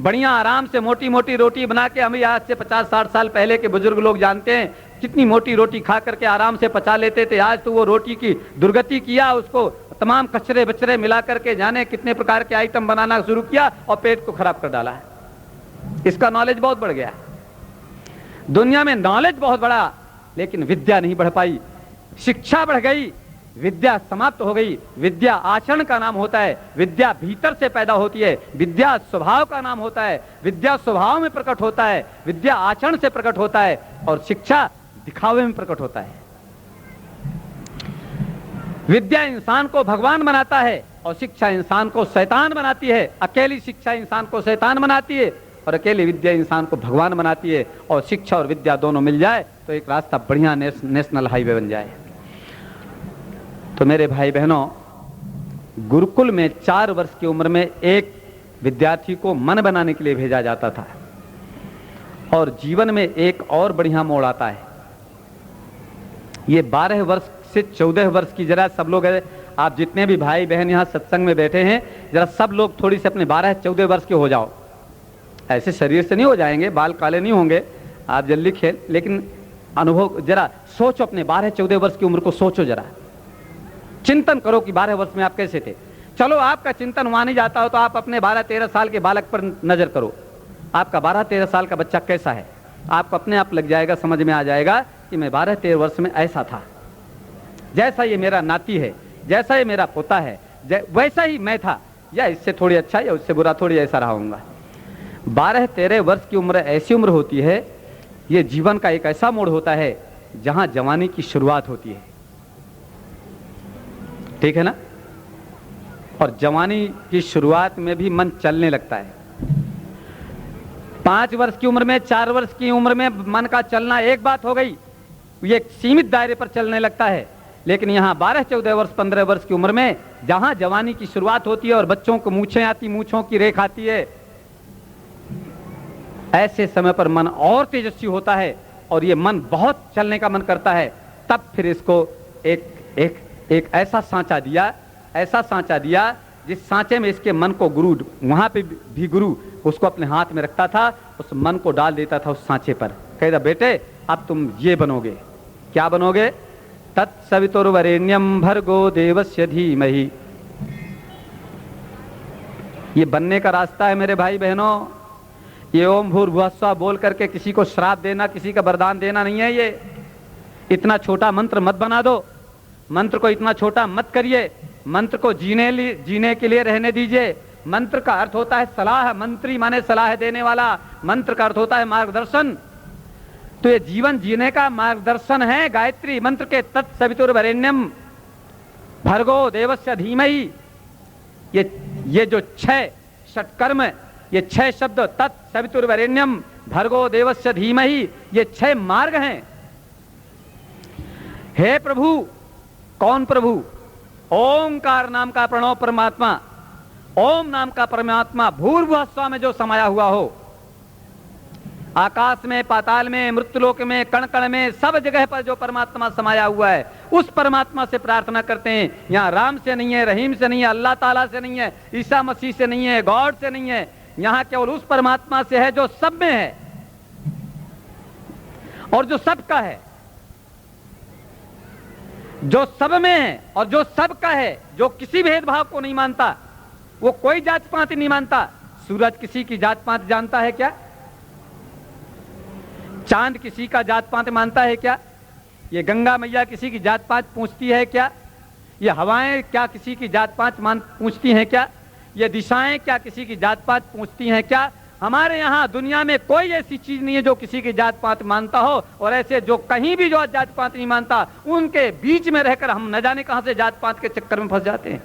बढ़िया आराम से मोटी मोटी रोटी बना के, हम आज से 50-60 साल पहले के बुजुर्ग लोग जानते हैं कितनी मोटी रोटी खा करके आराम से पचा लेते थे। आज तो वो रोटी की दुर्गति किया, उसको तमाम कचरे बचरे मिला करके जाने कितने प्रकार के आइटम बनाना शुरू किया और पेट को खराब कर डाला है। इसका नॉलेज बहुत बढ़ गया। दुनिया में नॉलेज बहुत बढ़ा, लेकिन विद्या नहीं बढ़ पाई। शिक्षा बढ़ गई, विद्या समाप्त हो गई। विद्या आचरण का नाम होता है, विद्या भीतर से पैदा होती है। विद्या स्वभाव का नाम होता है, विद्या स्वभाव में प्रकट होता है। विद्या आचरण से प्रकट होता है, और शिक्षा दिखावे में प्रकट होता है। विद्या इंसान को भगवान बनाता है, और शिक्षा इंसान को शैतान बनाती है। अकेली शिक्षा इंसान को शैतान बनाती है, और अकेली विद्या इंसान को भगवान बनाती है। और शिक्षा और विद्या दोनों मिल जाए तो एक रास्ता बढ़िया नेशनल हाईवे बन जाए। तो मेरे भाई बहनों, गुरुकुल में 4 वर्ष की उम्र में एक विद्यार्थी को मन बनाने के लिए भेजा जाता था, और जीवन में एक और बढ़िया मोड़ आता है। ये 12 वर्ष से 14 वर्ष की, जरा सब लोग, आप जितने भी भाई बहन यहाँ सत्संग में बैठे हैं, जरा सब लोग थोड़ी से अपने 12-14 वर्ष के हो जाओ। ऐसे शरीर से नहीं हो जाएंगे, बाल काले नहीं होंगे, आप जल्दी खेल, लेकिन अनुभव जरा सोचो, अपने 12-14 वर्ष की उम्र को सोचो, जरा चिंतन करो कि 12 वर्ष में आप कैसे थे। चलो आपका चिंतन वहां नहीं जाता हो तो आप अपने 12-13 साल के बालक पर नजर करो, आपका 12-13 साल का बच्चा कैसा है, आपको अपने आप लग जाएगा, समझ में आ जाएगा कि मैं 12-13 वर्ष में ऐसा था, जैसा ये मेरा नाती है, जैसा ये मेरा पोता है, वैसा ही मैं था, या इससे थोड़ी अच्छा या उससे बुरा थोड़ी ऐसा रहा हूँगा। 12-13 वर्ष की उम्र ऐसी उम्र होती है, ये जीवन का एक ऐसा मोड़ होता है जहां जवानी की शुरुआत होती है, ठीक है ना। और जवानी की शुरुआत में भी मन चलने लगता है। 5 वर्ष की उम्र में, 4 वर्ष की उम्र में मन का चलना एक बात हो गई, ये एक सीमित दायरे पर चलने लगता है। लेकिन यहाँ 12-14 वर्ष, 15 वर्ष की उम्र में जहां जवानी की शुरुआत होती है और बच्चों को मूछें आती, मूछों की रेख आती है, ऐसे समय पर मन और तेजस्वी होता है और ये मन बहुत चलने का मन करता है। तब फिर इसको एक ऐसा सांचा दिया, ऐसा सांचा दिया जिस सांचे में इसके मन को गुरु, वहां पे भी गुरु उसको अपने हाथ में रखता था, उस मन को डाल देता था उस सांचे पर, कहता बेटे अब तुम ये बनोगे, क्या बनोगे, तत्सवितुर्वरेण्यम भर्गो देवस्य धीमहि। ये बनने का रास्ता है मेरे भाई बहनों। ये ओम भूर्भुवः स्वः बोल करके किसी को श्राप देना, किसी का वरदान देना नहीं है। ये इतना छोटा मंत्र मत बना दो, मंत्र को इतना छोटा मत करिए, मंत्र को जीने के लिए रहने दीजिए। मंत्र का अर्थ होता है सलाह, मंत्री माने सलाह देने वाला, मंत्र का अर्थ होता है मार्गदर्शन। तो ये जीवन जीने का मार्गदर्शन है गायत्री मंत्र के, तत्सवितुर्वरेण्यम भर्गो देवस्य धीमहि। ये जो 6 षटकर्म, ये 6 शब्द, तत्सवितुर्वरेण्यम भर्गो देवस्य धीमहि, ये 6 मार्ग हैं। हे प्रभु, कौन प्रभु? ओंकार नाम का प्रणव परमात्मा, ओम नाम का परमात्मा भूर्भुवः स्वः में जो समाया हुआ हो, आकाश में, पाताल में, मृत्युलोक में, कण कण में, सब जगह पर जो परमात्मा समाया हुआ है, उस परमात्मा से प्रार्थना करते हैं। यहाँ राम से नहीं है, रहीम से नहीं है, अल्लाह ताला से नहीं है, ईसा मसीह से नहीं है, गॉड से नहीं है, यहाँ केवल उस परमात्मा से है जो सब में है और जो सबका है, जो सब में है और जो सबका है, जो किसी भेदभाव को नहीं मानता, वो कोई जात पात नहीं मानता। सूरज किसी की जात पात जानता है क्या? चांद किसी का जात पात मानता है क्या? ये गंगा मैया किसी की जात पात पूछती है क्या? ये हवाएं क्या किसी की जात पात पूछती हैं क्या? ये दिशाएं क्या किसी की जात पात पूछती हैं क्या? हमारे यहाँ दुनिया में कोई ऐसी चीज नहीं है जो किसी की जात पात मानता हो, और ऐसे जो कहीं भी जो जात पात नहीं मानता, उनके बीच में रहकर हम न जाने कहां से जात पात के चक्कर में फंस जाते हैं।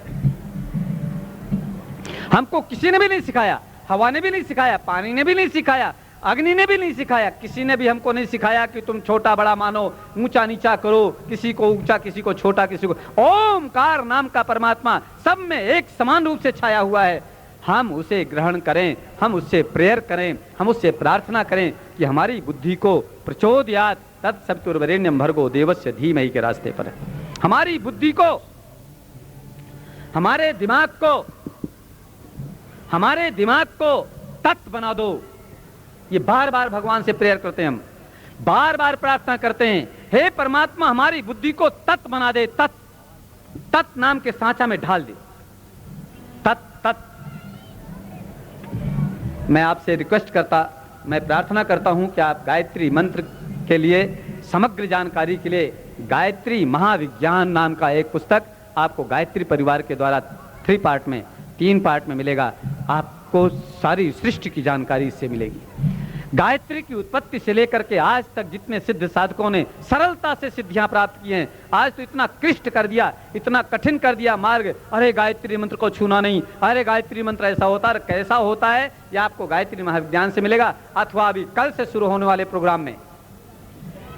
हमको किसी ने भी नहीं सिखाया, हवा ने भी नहीं सिखाया, पानी ने भी नहीं सिखाया, अग्नि ने भी नहीं सिखाया, किसी ने भी हमको नहीं सिखाया कि तुम छोटा बड़ा मानो, ऊंचा नीचा करो, किसी को ऊंचा, किसी को छोटा, किसी को। ओमकार नाम का परमात्मा सब में एक समान रूप से छाया हुआ है। हम उसे ग्रहण करें, हम उससे प्रेयर करें, हम उससे प्रार्थना करें कि हमारी बुद्धि को प्रचोदयात् तत्सवितुर्वरेण्यम भर्गो देवस्य धीमहि के रास्ते पर, हमारी बुद्धि को, हमारे दिमाग को तत् बना दो। ये बार बार भगवान से प्रेयर करते हैं, हम बार बार प्रार्थना करते हैं, हे परमात्मा हमारी बुद्धि को तत् बना दे, तत् नाम के सांचा में ढाल दे, तत्। मैं आपसे रिक्वेस्ट करता, मैं प्रार्थना करता हूं कि आप गायत्री मंत्र के लिए समग्र जानकारी के लिए गायत्री महाविज्ञान नाम का एक पुस्तक आपको गायत्री परिवार के द्वारा 3 पार्ट में मिलेगा। आपको सारी सृष्टि की जानकारी इससे मिलेगी। गायत्री की उत्पत्ति से लेकर के आज तक जितने सिद्ध साधकों ने सरलता से सिद्धियां प्राप्त की हैं, आज तो इतना क्लिष्ट कर दिया, इतना कठिन कर दिया मार्ग, अरे गायत्री मंत्र को छूना नहीं, अरे गायत्री मंत्र ऐसा होता है, कैसा होता है, यह आपको गायत्री महाविज्ञान से मिलेगा। अथवा अभी कल से शुरू होने वाले प्रोग्राम में,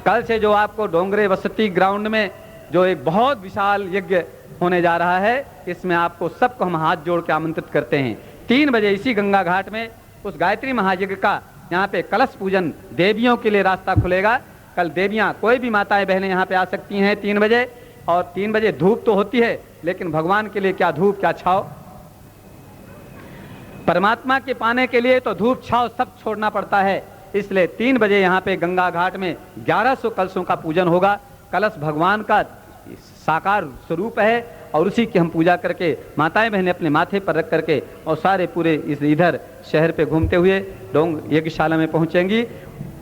कल से जो आपको डोंगरे वसती ग्राउंड में जो एक बहुत विशाल यज्ञ होने जा रहा है, इसमें आपको सबको हम हाथ जोड़ के आमंत्रित करते हैं। 3 बजे इसी गंगा घाट में उस गायत्री महायज्ञ का यहाँ पे कलश पूजन, देवियों के लिए रास्ता खुलेगा। कल देवियाँ, कोई भी माताएं बहनें यहाँ पे आ सकती हैं 3 बजे, और 3 बजे धूप तो होती है, लेकिन भगवान के लिए क्या धूप क्या छाव। परमात्मा के पाने के लिए तो धूप छाव सब छोड़ना पड़ता है। इसलिए 3 बजे यहाँ पे गंगा घाट में 1100 कलशों का पूजन होगा। कलश भगवान का साकार स्वरूप है और उसी की हम पूजा करके माताएं बहनें अपने माथे पर रख करके और सारे पूरे इस इधर शहर पे घूमते हुए डोंग यज्ञशाला में पहुंचेंगी।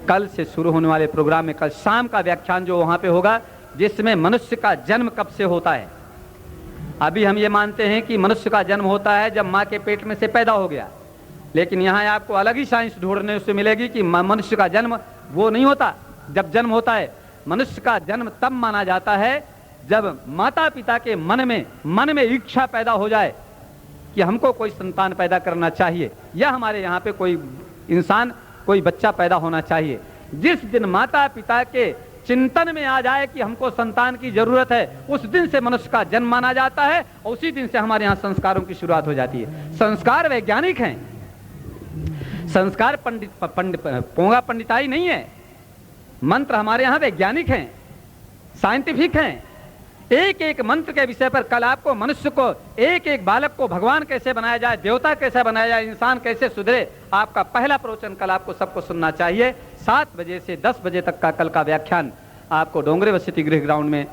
कल से शुरू होने वाले प्रोग्राम में कल शाम का व्याख्यान जो वहाँ पे होगा, जिसमें मनुष्य का जन्म कब से होता है। अभी हम ये मानते हैं कि मनुष्य का जन्म होता है जब माँ के पेट में से पैदा हो गया, लेकिन यहाँ आपको अलग ही साइंस ढूंढने से मिलेगी कि मनुष्य का जन्म वो नहीं होता जब जन्म होता है। मनुष्य का जन्म तब माना जाता है जब माता पिता के मन में इच्छा पैदा हो जाए कि हमको कोई संतान पैदा करना चाहिए, या हमारे यहाँ पे कोई इंसान कोई बच्चा पैदा होना चाहिए। जिस दिन माता पिता के चिंतन में आ जाए कि हमको संतान की जरूरत है, उस दिन से मनुष्य का जन्म माना जाता है और उसी दिन से हमारे यहाँ संस्कारों की शुरुआत हो जाती है। संस्कार वैज्ञानिक हैं, संस्कार पोंगा पंडिताई नहीं है। मंत्र हमारे यहाँ वैज्ञानिक हैं, साइंटिफिक हैं। एक एक मंत्र के विषय पर कल आपको मनुष्य को, एक एक बालक को भगवान कैसे बनाया जाए, देवता कैसे बनाया जाए, इंसान कैसे सुधरे, आपका पहला प्रवचन कल आपको सबको सुनना चाहिए। 7 बजे से 10 बजे तक का कल का व्याख्यान आपको डोंगरे वसति गृह ग्राउंड में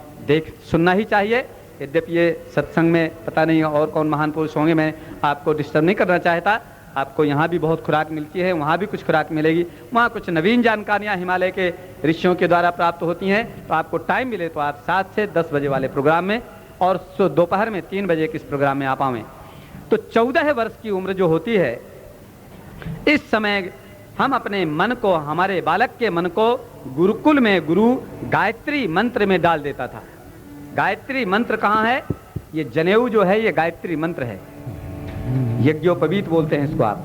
सुनना ही चाहिए। यद्यपि ये सत्संग में पता नहीं और कौन महान पुरुष होंगे, मैं आपको डिस्टर्ब नहीं करना चाहता। आपको यहाँ भी बहुत खुराक मिलती है, वहाँ भी कुछ खुराक मिलेगी। वहाँ कुछ नवीन जानकारियाँ हिमालय के ऋषियों के द्वारा प्राप्त होती हैं। तो आपको टाइम मिले तो आप 7 से 10 बजे वाले प्रोग्राम में और दोपहर में 3 बजे के इस प्रोग्राम में आप आवें। तो 14 वर्ष की उम्र जो होती है, इस समय हम अपने मन को, हमारे बालक के मन को गुरुकुल में गुरु गायत्री मंत्र में डाल देता था। गायत्री मंत्र कहाँ है? ये जनेऊ जो है ये गायत्री मंत्र है। यज्ञोपवीत बोलते हैं इसको, आप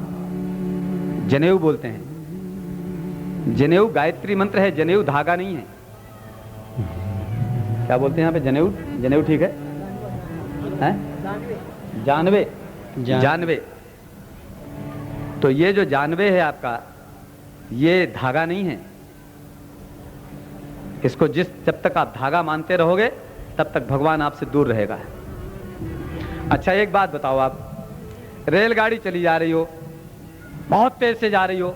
जनेऊ बोलते हैं। जनेऊ गायत्री मंत्र है, जनेऊ धागा नहीं है। क्या बोलते हैं यहाँ पे? जनेऊ, जनेऊ ठीक है, हैं? जानवे, जानवे। तो ये जो जानवे है आपका, ये धागा नहीं है। इसको जब तक आप धागा मानते रहोगे तब तक भगवान आपसे दूर रहेगा। अच्छा एक बात बताओ, आप रेलगाड़ी चली जा रही हो, बहुत तेज से जा रही हो,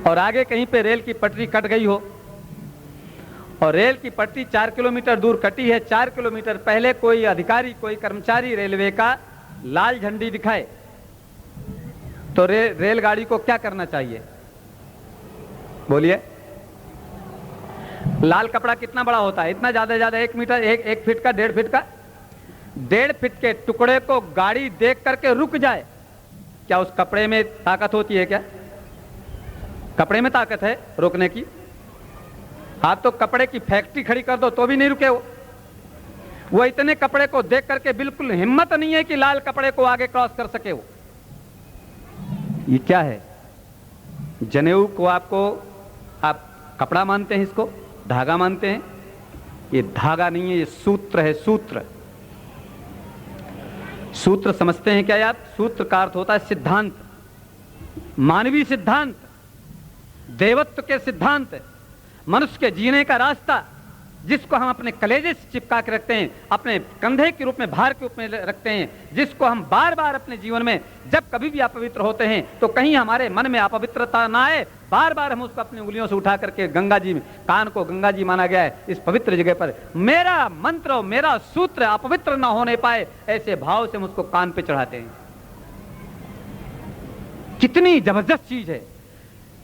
और आगे कहीं पे रेल की पटरी कट गई हो, और रेल की पटरी 4 किलोमीटर दूर कटी है। 4 किलोमीटर पहले कोई अधिकारी, कोई कर्मचारी रेलवे का लाल झंडी दिखाए तो रेलगाड़ी को क्या करना चाहिए? बोलिए। लाल कपड़ा कितना बड़ा होता है? इतना ज्यादा 1 मीटर, 1 फीट का, 1.5 फीट का। 1.5 फीट के टुकड़े को गाड़ी देख करके रुक जाए, क्या उस कपड़े में ताकत होती है? क्या कपड़े में ताकत है रोकने की? आप तो कपड़े की फैक्ट्री खड़ी कर दो तो भी नहीं रुके वो इतने कपड़े को देख करके बिल्कुल हिम्मत नहीं है कि लाल कपड़े को आगे क्रॉस कर सके वो। ये क्या है? जनेऊ को आप कपड़ा मानते हैं, इसको धागा मानते हैं। ये धागा नहीं है, ये सूत्र है, सूत्र। सूत्र समझते हैं क्या आप? सूत्र का अर्थ होता है सिद्धांत, मानवीय सिद्धांत, देवत्व के सिद्धांत, मनुष्य के जीने का रास्ता, जिसको हम अपने कलेजे से चिपका के रखते हैं, अपने कंधे के रूप में, भार के रूप में रखते हैं, जिसको हम बार बार अपने जीवन में जब कभी भी अपवित्र होते हैं तो कहीं हमारे मन में अपवित्रता ना आए, बार बार हम उसको अपनी उंगलियों से उठा करके गंगा जी में, कान को गंगा जी माना गया है, इस पवित्र जगह पर मेरा मंत्र, मेरा सूत्र अपवित्र ना होने पाए, ऐसे भाव से हम उसको कान पे चढ़ाते हैं। कितनी जबरदस्त चीज है।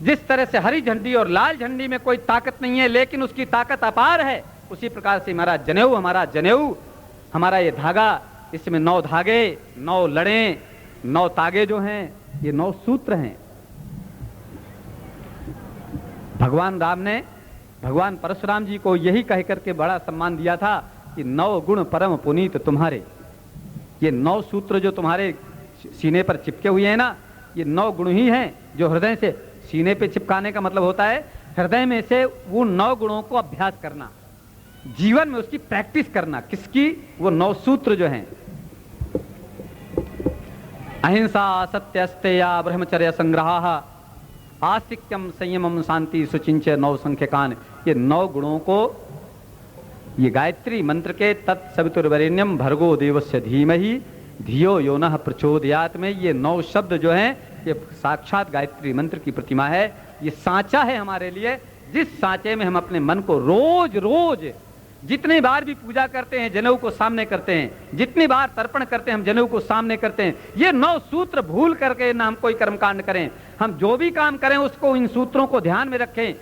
जिस तरह से हरी झंडी और लाल झंडी में कोई ताकत नहीं है लेकिन उसकी ताकत अपार है, उसी प्रकार से हमारा जनेऊ, हमारा ये धागा, इसमें 9 धागे, 9 लड़े, 9 तागे जो हैं, ये 9 सूत्र हैं। भगवान राम ने भगवान परशुराम जी को यही कह करके बड़ा सम्मान दिया था कि 9 गुण परम पुनीत तुम्हारे। ये 9 सूत्र जो तुम्हारे सीने पर चिपके हुए हैं ना, ये 9 गुण ही हैं जो हृदय से, सीने पे चिपकाने का मतलब होता है हृदय में से वो 9 गुणों को अभ्यास करना, जीवन में उसकी प्रैक्टिस करना। किसकी? वो 9 सूत्र जो हैं, अहिंसा, सत्य, अस्तेय, ब्रह्मचर्य, संग्रह, आस्तिक्यम, संयमम, शांति, सुचिंच, 9 संख्यकान। ये 9 गुणों को ये गायत्री मंत्र के तत्सवितुर्वरेण्यम भर्गो देवस्य धीमहि धियो योनः प्रचोदयात में ये 9 शब्द जो हैं ये साक्षात गायत्री मंत्र की प्रतिमा है। ये सांचा है हमारे लिए, जिस सांचे में हम अपने मन को रोज रोज जितनी बार भी पूजा करते हैं जनेऊ को सामने करते हैं, जितनी बार तर्पण करते हैं हम जनेऊ को सामने करते हैं। ये 9 सूत्र भूल करके ना हम कोई कर्मकांड करें, हम जो भी काम करें उसको इन सूत्रों को ध्यान में रखें।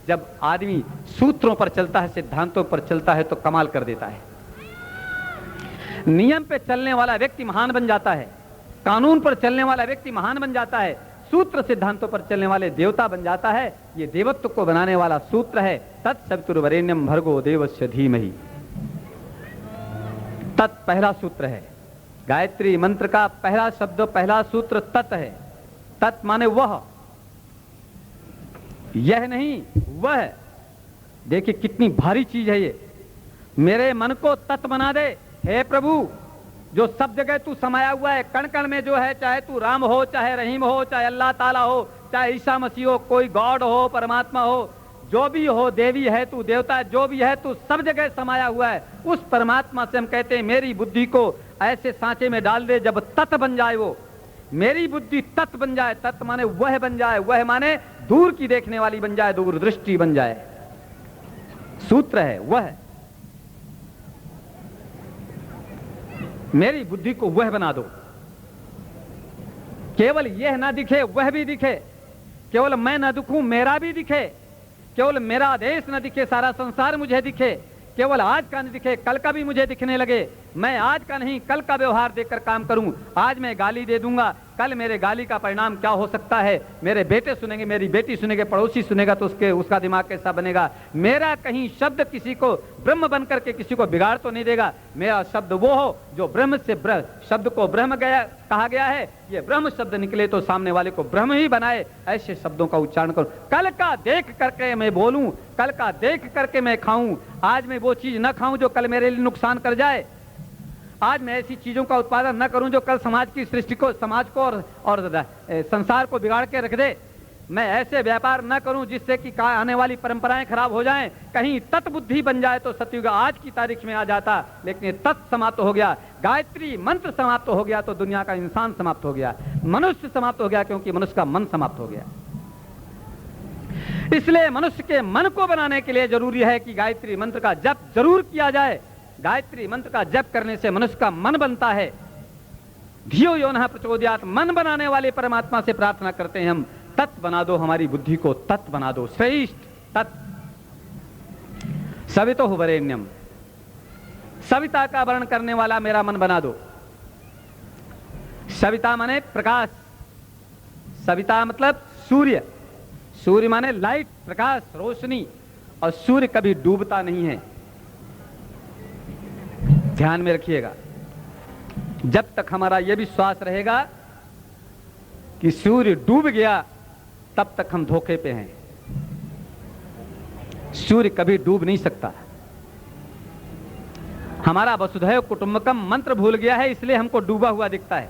जब आदमी सूत्रों पर चलता है, सिद्धांतों पर चलता है तो कमाल कर देता है। नियम पे चलने वाला व्यक्ति महान बन जाता है, कानून पर चलने वाला व्यक्ति महान बन जाता है, सूत्र सिद्धांतों पर चलने वाले देवता बन जाता है। ये देवत्व को बनाने वाला सूत्र है तत्सवितुर्वरेण्यम भर्गो देवस्य धीमहि। तत् पहला सूत्र है, गायत्री मंत्र का पहला शब्द पहला सूत्र तत् है। तत् माने वह, यह नहीं वह। देखिए कितनी भारी चीज है ये। मेरे मन को तत् बना दे हे प्रभु, जो सब जगह तू समाया हुआ है, कण कण में जो है, चाहे तू राम हो, चाहे रहीम हो, चाहे अल्लाह ताला हो, चाहे ईसा मसीह हो, कोई गॉड हो, परमात्मा हो, जो भी हो, देवी है तू, देवता जो भी है तू, सब जगह समाया हुआ है। उस परमात्मा से हम कहते हैं मेरी बुद्धि को ऐसे सांचे में डाल दे जब तत् बन जाए, वो मेरी बुद्धि तत् बन जाए। तत् माने वह बन जाए, वह माने दूर की देखने वाली बन जाए, दूर दृष्टि बन जाए। सूत्र है वह, मेरी बुद्धि को वह बना दो। केवल यह ना दिखे वह भी दिखे, केवल मैं ना दिखूं मेरा भी दिखे, केवल मेरा आदेश न दिखे सारा संसार मुझे दिखे, केवल आज का न दिखे कल का भी मुझे दिखने लगे। मैं आज का नहीं कल का व्यवहार देखकर काम करूं। आज मैं गाली दे दूंगा, कल मेरे गाली का परिणाम क्या हो सकता है, मेरे बेटे सुनेंगे, मेरी बेटी सुनेंगे, पड़ोसी सुनेगा तो उसका दिमाग कैसा बनेगा। मेरा कहीं शब्द किसी को ब्रह्म बन करके किसी को बिगाड़ तो नहीं देगा। मेरा शब्द वो हो जो ब्रह्म से शब्द को ब्रह्म कहा गया है, ये ब्रह्म शब्द निकले तो सामने वाले को ब्रह्म ही बनाए, ऐसे शब्दों का उच्चारण करूं। कल का देख करके मैं बोलूं, कल का देख करके मैं खाऊं। आज मैं वो चीज न खाऊं जो कल मेरे लिए नुकसान कर जाए। आज मैं ऐसी चीजों का उत्पादन न करूं जो कल समाज की सृष्टि को, समाज को और संसार को बिगाड़ के रख दे। मैं ऐसे व्यापार न करूं जिससे कि आने वाली परंपराएं खराब हो जाएं। कहीं तत्बुद्धि बन जाए तो सतयुग आज की तारीख में आ जाता, लेकिन तत् समाप्त हो गया, गायत्री मंत्र समाप्त हो गया तो दुनिया का इंसान समाप्त हो गया, मनुष्य समाप्त हो गया, क्योंकि मनुष्य का मन समाप्त हो गया। इसलिए मनुष्य के मन को बनाने के लिए जरूरी है कि गायत्री मंत्र का जप जरूर किया जाए। गायत्री मंत्र का जप करने से मनुष्य का मन बनता है। धियो योनः प्रचोदयात्, मन बनाने वाले परमात्मा से प्रार्थना करते हैं हम, तत् बना दो हमारी बुद्धि को, तत् बना दो, श्रेष्ठ तत्। सवितो वरेण्यम, सविता का वर्ण करने वाला मेरा मन बना दो। सविता माने प्रकाश, सविता मतलब सूर्य, सूर्य माने लाइट, प्रकाश, रोशनी, और सूर्य कभी डूबता नहीं है, ध्यान में रखिएगा। जब तक हमारा यह विश्वास रहेगा कि सूर्य डूब गया तब तक हम धोखे पे हैं। सूर्य कभी डूब नहीं सकता। हमारा वसुधैव कुटुंबकम मंत्र भूल गया है, इसलिए हमको डूबा हुआ दिखता है।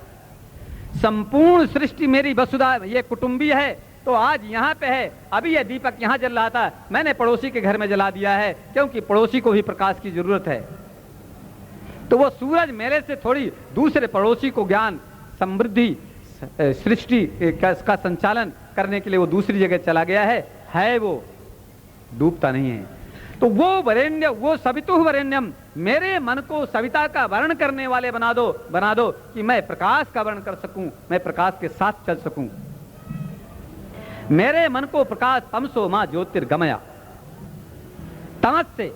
संपूर्ण सृष्टि मेरी वसुधा, ये कुटुंबी है, तो आज यहां पे है। अभी यह दीपक यहां जल रहा था, मैंने पड़ोसी के घर में जला दिया है, क्योंकि पड़ोसी को भी प्रकाश की जरूरत है। तो वो सूरज मेरे से थोड़ी दूसरे पड़ोसी को ज्ञान, समृद्धि, सृष्टि का संचालन करने के लिए वो दूसरी जगह चला गया है वो डूबता नहीं है। तो वो वरेण्य, वो सवितुः वरेण्यम, मेरे मन को सविता का वर्ण करने वाले बना दो कि मैं प्रकाश का वर्ण कर सकूं, मैं प्रकाश के साथ चल सकूं। मेरे मन को प्रकाश, तमसो मां ज्योतिर्गमया, तमस से,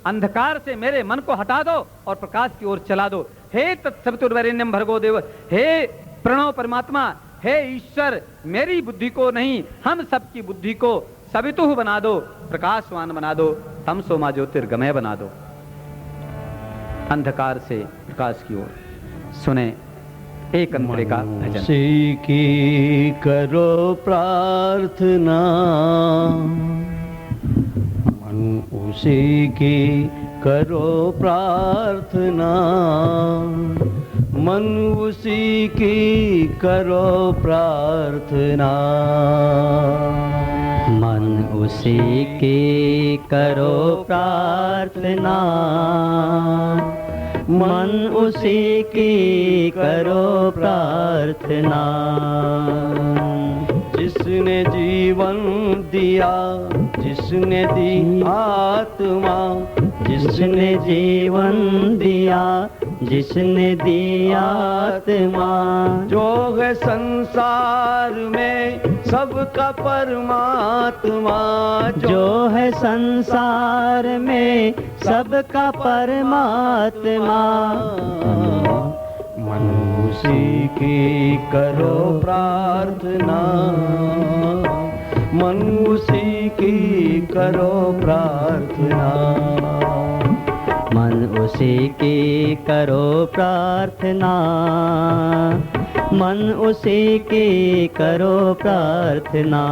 अंधकार से मेरे मन को हटा दो और प्रकाश की ओर चला दो। हे तत्सवितुर्वरेण्यम भर्गो देव, हे प्रणव परमात्मा, हे ईश्वर, मेरी बुद्धि को नहीं, हम सबकी बुद्धि को सवितुः बना दो, प्रकाशवान बना दो, तमसो मां ज्योतिर्गमय बना दो, अंधकार से प्रकाश की ओर। सुने एक अंतरे का भजन। मनुष्य की करो प्रार्थना, मन उसी की करो प्रार्थना, मन उसी की करो प्रार्थना, मन उसी की करो प्रार्थना, मन उसी की करो प्रार्थना। जिसने जीवन दिया, जिसने दी आत्मा, जिसने जीवन दिया, जिसने दी आत्मा, जो है संसार में सबका परमात्मा, जो है संसार में सबका परमात्मा। मन उसी की करो प्रार्थना, मन उसी की करो प्रार्थना। मन उसी की करो प्रार्थना, मन उसी की करो प्रार्थना।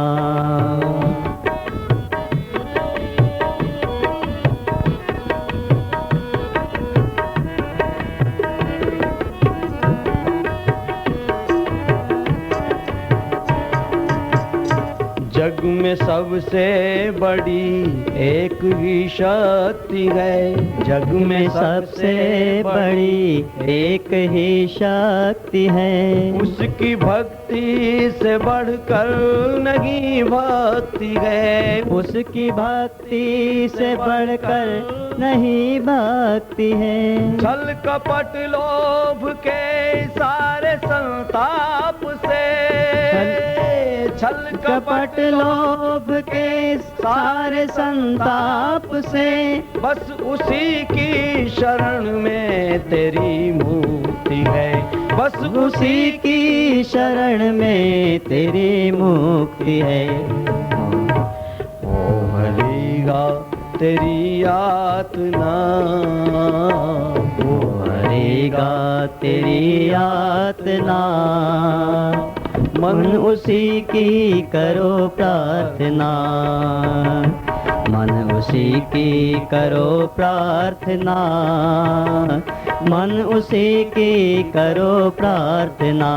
जग में सबसे बड़ी एक ही शक्ति है, जग में सबसे बड़ी एक ही शक्ति है। उसकी भक्ति से बढ़कर नहीं भक्ति है, उसकी भक्ति से बढ़कर नहीं भक्ति है। छल कपट लोभ के सारे संताप से, छल कपट लोभ के सारे संताप से, बस उसी की शरण में तेरी मुक्ति है, बस उसी की शरण में तेरी मुक्ति है। ओ हरेगा तेरी यातना, वो हरेगा तेरी यातना। मन उसी की करो प्रार्थना, मन उसी की करो प्रार्थना, मन उसी की करो प्रार्थना।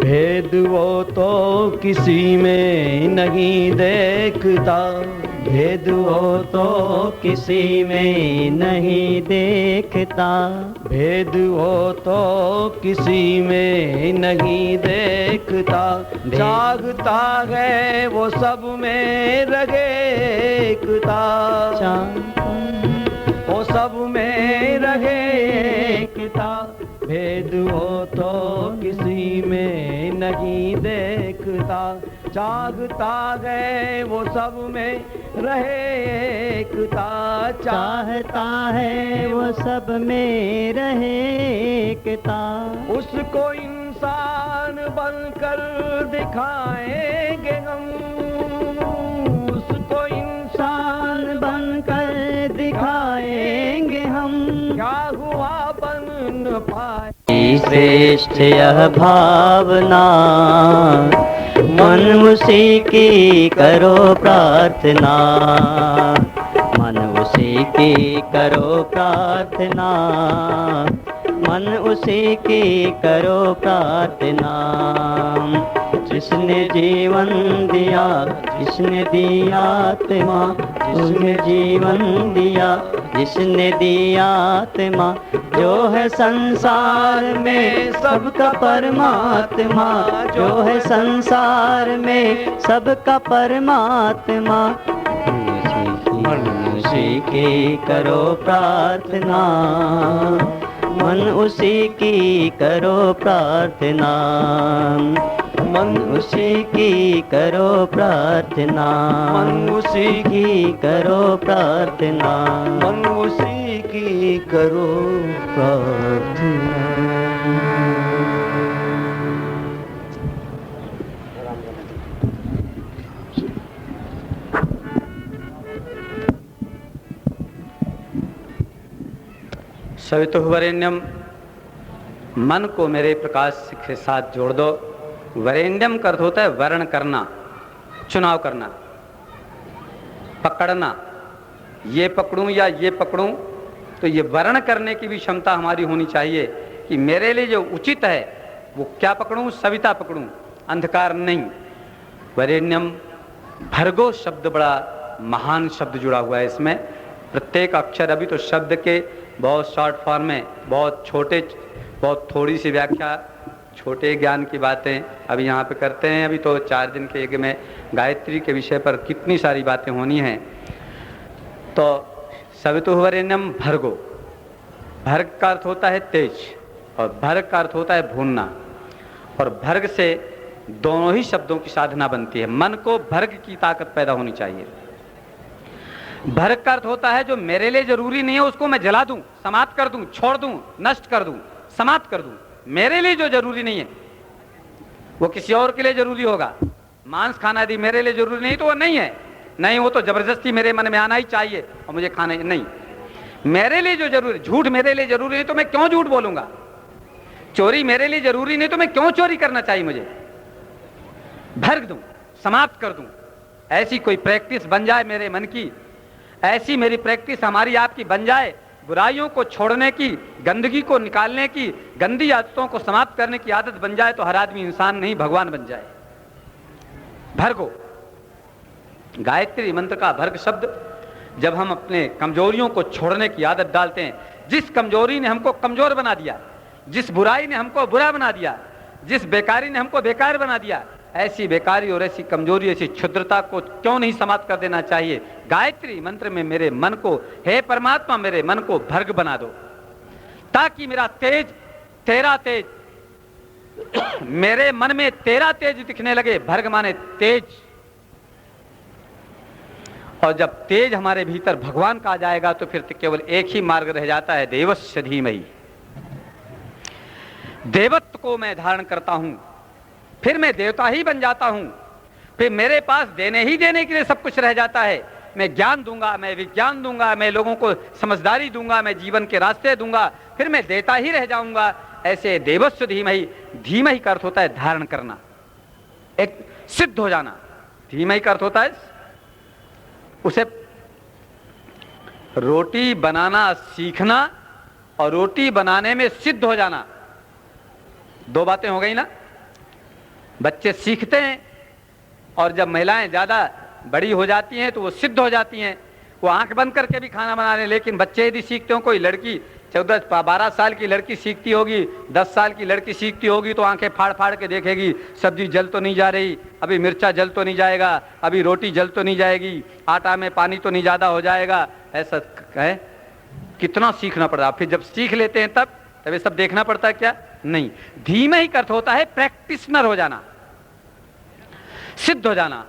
भेद वो तो किसी में नहीं देखता, भेद वो तो किसी में नहीं देखता, भेद वो तो किसी में नहीं देखता। जागता है वो सब में रगे एकता, वो सब में रगे एकता। भेद हो तो किसी में नहीं देखता, जागता है वो सब में रहे एकता। चाहता है वो सब में रहे एकता। उसको इंसान बनकर दिखाएंगे हम, उसको इंसान बनकर दिखाएंगे हम। क्या हुआ बन न पाए श्रेष्ठ यह भावना, मन उसी की करो प्रार्थना, मन उसी की करो प्रार्थना, मन उसी की करो प्रार्थना। जिसने जीवन दिया, जिसने दी आत्मा, जिसने जीवन दिया, जिसने दी आत्मा, जो है संसार में सबका परमात्मा, जो है संसार में सबका परमात्मा। उसी की करो प्रार्थना, मन उसी की करो प्रार्थना, मन उसी की करो प्रार्थना, मन उसी की करो प्रार्थना, मन उसी की करो प्रार्थना। सवितुर्वरेण्यम, मन को मेरे प्रकाश के साथ जोड़ दो। वरेण्यम का अर्थ होता है वर्ण करना, चुनाव करना, पकड़ना। ये पकड़ूं या ये पकड़ूं, तो ये वर्ण करने की भी क्षमता हमारी होनी चाहिए कि मेरे लिए जो उचित है वो क्या पकड़ूं, सविता पकड़ूं, अंधकार नहीं। वरेण्यम भर्गो शब्द बड़ा महान शब्द जुड़ा हुआ है इसमें, प्रत्येक अक्षर। अभी तो शब्द के बहुत शॉर्ट फॉर्म में, बहुत छोटे, बहुत थोड़ी सी व्याख्या, छोटे ज्ञान की बातें अभी यहाँ पे करते हैं। अभी तो 4 दिन के यज्ञ में गायत्री के विषय पर कितनी सारी बातें होनी हैं। तो सवितुर्वरेण्यम भर्गो, भर्ग का अर्थ होता है तेज और भर्ग का अर्थ होता है भूनना, और भर्ग से दोनों ही शब्दों की साधना बनती है। मन को भर्ग की ताकत पैदा होनी चाहिए। भर्ग का अर्थ होता है जो मेरे लिए जरूरी नहीं है उसको मैं जला दूं, समाप्त कर दूं, छोड़ दूं, नष्ट कर दूं, समाप्त कर दूं। मेरे लिए जो जरूरी नहीं है वो किसी और के लिए जरूरी होगा। मांस खाना यदि मेरे लिए जरूरी नहीं तो वो नहीं है, नहीं वो तो जबरदस्ती मेरे मन में आना ही चाहिए और मुझे खाना ही नहीं। मेरे लिए जो जरूरी, झूठ मेरे लिए जरूरी नहीं तो मैं क्यों झूठ बोलूंगा, चोरी मेरे लिए जरूरी नहीं तो मैं क्यों चोरी करना चाहिए, मुझे भर्ग दूं, समाप्त कर दूं। ऐसी कोई प्रैक्टिस बन जाए मेरे मन की, ऐसी मेरी प्रैक्टिस हमारी आपकी बन जाए, बुराइयों को छोड़ने की, गंदगी को निकालने की, गंदी आदतों को समाप्त करने की आदत बन जाए तो हर आदमी इंसान नहीं भगवान बन जाए। भर्गो, गायत्री मंत्र का भर्ग शब्द, जब हम अपने कमजोरियों को छोड़ने की आदत डालते हैं, जिस कमजोरी ने हमको कमजोर बना दिया, जिस बुराई ने हमको बुरा बना दिया, जिस बेकारी ने हमको बेकार बना दिया, ऐसी बेकारी और ऐसी कमजोरी, ऐसी क्षुद्रता को क्यों नहीं समाप्त कर देना चाहिए। गायत्री मंत्र में मेरे मन को, हे परमात्मा मेरे मन को भर्ग बना दो, ताकि मेरा तेज, तेरा तेज, मेरे मन में तेरा तेज दिखने लगे। भर्ग माने तेज, और जब तेज हमारे भीतर भगवान का आ जाएगा तो फिर तो केवल एक ही मार्ग रह जाता है, देवस्य धीमहि। देवत्व को मैं धारण करता हूं, फिर मैं देवता ही बन जाता हूं, फिर मेरे पास देने ही देने के लिए सब कुछ रह जाता है। मैं ज्ञान दूंगा, मैं विज्ञान दूंगा, मैं लोगों को समझदारी दूंगा, मैं जीवन के रास्ते दूंगा, फिर मैं देता ही रह जाऊंगा। ऐसे देवस्य धीमहि, धीमहि का अर्थ होता है धारण करना, एक सिद्ध हो जाना। धीमहि का अर्थ होता है उसे रोटी बनाना सीखना और रोटी बनाने में सिद्ध हो जाना, दो बातें हो गई ना। बच्चे सीखते हैं और जब महिलाएं ज्यादा बड़ी हो जाती हैं तो वो सिद्ध हो जाती हैं, वो आंख बंद करके भी खाना बना रहे। लेकिन बच्चे यदि सीखते हो, कोई लड़की 14-12 साल की लड़की सीखती होगी, 10 साल की लड़की सीखती होगी तो आंखें फाड़ फाड़ के देखेगी, सब्जी जल तो नहीं जा रही, अभी मिर्चा जल तो नहीं जाएगा, अभी रोटी जल तो नहीं जाएगी, आटा में पानी तो नहीं ज्यादा हो जाएगा। ऐसा है, कितना सीखना पड़ रहा। फिर जब सीख लेते हैं तब ये सब देखना पड़ता है क्या? नहीं। धीमे ही अर्थ होता है प्रैक्टिशनर हो जाना, सिद्ध हो जाना,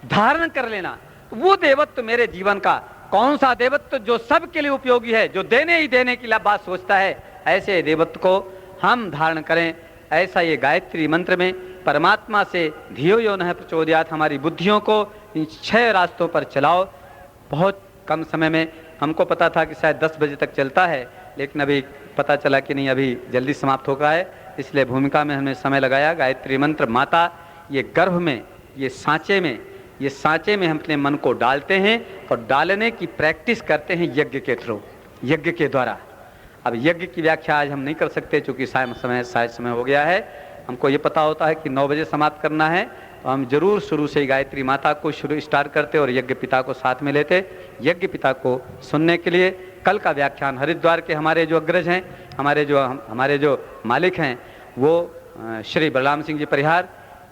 धारण कर लेना। वो देवत्व मेरे जीवन का कौन सा देवत्व जो सबके लिए उपयोगी है, जो देने ही देने की बात सोचता है, ऐसे देवत्व को हम धारण करें। ऐसा ये गायत्री मंत्र में परमात्मा से धियो यो नः प्रचोदयात्, हमारी बुद्धियों को इन 6 रास्तों पर चलाओ। बहुत कम समय में, हमको पता था कि शायद 10 बजे तक चलता है, लेकिन अभी पता चला कि नहीं, अभी जल्दी समाप्त हो गया है, इसलिए भूमिका में हमने समय लगाया। गायत्री मंत्र माता ये गर्भ में, ये सांचे में हम अपने मन को डालते हैं और डालने की प्रैक्टिस करते हैं यज्ञ के थ्रू, यज्ञ के द्वारा। अब यज्ञ की व्याख्या आज हम नहीं कर सकते क्योंकि शायद समय हो गया है। हमको ये पता होता है कि 9 बजे समाप्त करना है, तो हम जरूर शुरू से गायत्री माता को स्टार्ट करते और यज्ञ पिता को साथ में लेते। यज्ञ पिता को सुनने के लिए कल का व्याख्यान हरिद्वार के हमारे जो अग्रज हैं, हमारे जो मालिक हैं, वो श्री बलराम सिंह जी परिहार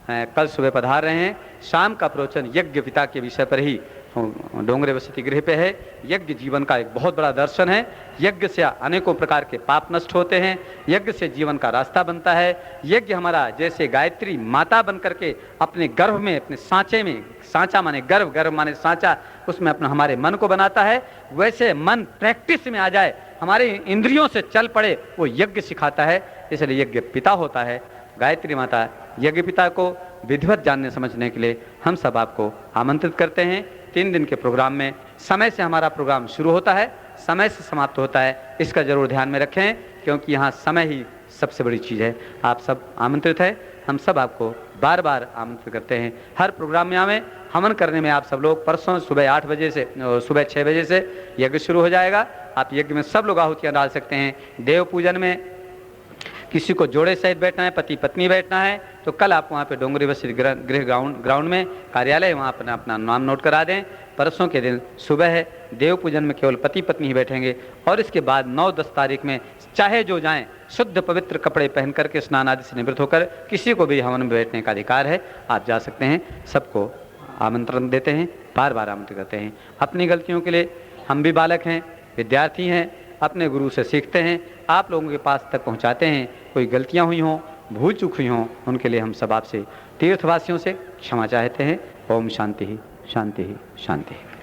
कल सुबह पधार रहे हैं। शाम का प्रवचन यज्ञ पिता के विषय पर ही डोंगरे वसति गृह पे है। यज्ञ जीवन का एक बहुत बड़ा दर्शन है। यज्ञ से अनेकों प्रकार के पाप नष्ट होते हैं, यज्ञ से जीवन का रास्ता बनता है। यज्ञ हमारा जैसे गायत्री माता बन करके अपने गर्भ में, अपने सांचे में, सांचा माने गर्भ, गर्भ माने सांचा, उसमें अपना हमारे मन को बनाता है। वैसे मन प्रैक्टिस में आ जाए, हमारे इंद्रियों से चल पड़े, वो यज्ञ सिखाता है। इसलिए यज्ञ पिता होता है गायत्री माता। यज्ञ पिता को विधिवत जानने समझने के लिए हम सब आपको आमंत्रित करते हैं। 3 दिन के प्रोग्राम में समय से हमारा प्रोग्राम शुरू होता है, समय से समाप्त होता है। इसका जरूर ध्यान में रखें क्योंकि यहाँ समय ही सबसे बड़ी चीज़ है। आप सब आमंत्रित है। हम सब आपको बार बार आमंत्रित करते हैं। हर प्रोग्राम में आवें, हवन करने में आप सब लोग। परसों सुबह 8 बजे से सुबह 6 बजे से यज्ञ शुरू हो जाएगा। आप यज्ञ में सब लोग आहुतियाँ डाल सकते हैं। देव पूजन में किसी को जोड़े सहित बैठना है, पति पत्नी बैठना है, तो कल आप वहाँ पे डोंगरी बस्ती गृह ग्राउंड में कार्यालय, वहाँ पर अपना नाम नोट करा दें। परसों के दिन सुबह है, देव पूजन में केवल पति पत्नी ही बैठेंगे। और इसके बाद 9-10 तारीख में चाहे जो जाएं, शुद्ध पवित्र कपड़े पहन करके स्नान आदि से निवृत्त होकर किसी को भी हवन में बैठने का अधिकार है, आप जा सकते हैं। सबको आमंत्रण देते हैं, बार बार आमंत्रित करते हैं। अपनी गलतियों के लिए हम भी बालक हैं, विद्यार्थी हैं, अपने गुरु से सीखते हैं, आप लोगों के पास तक पहुंचाते हैं। कोई गलतियां हुई हों, भूल चूक हुई हों, उनके लिए हम सब आपसे तीर्थवासियों से क्षमा चाहते हैं। ओम शांति ही शांति ही शांति।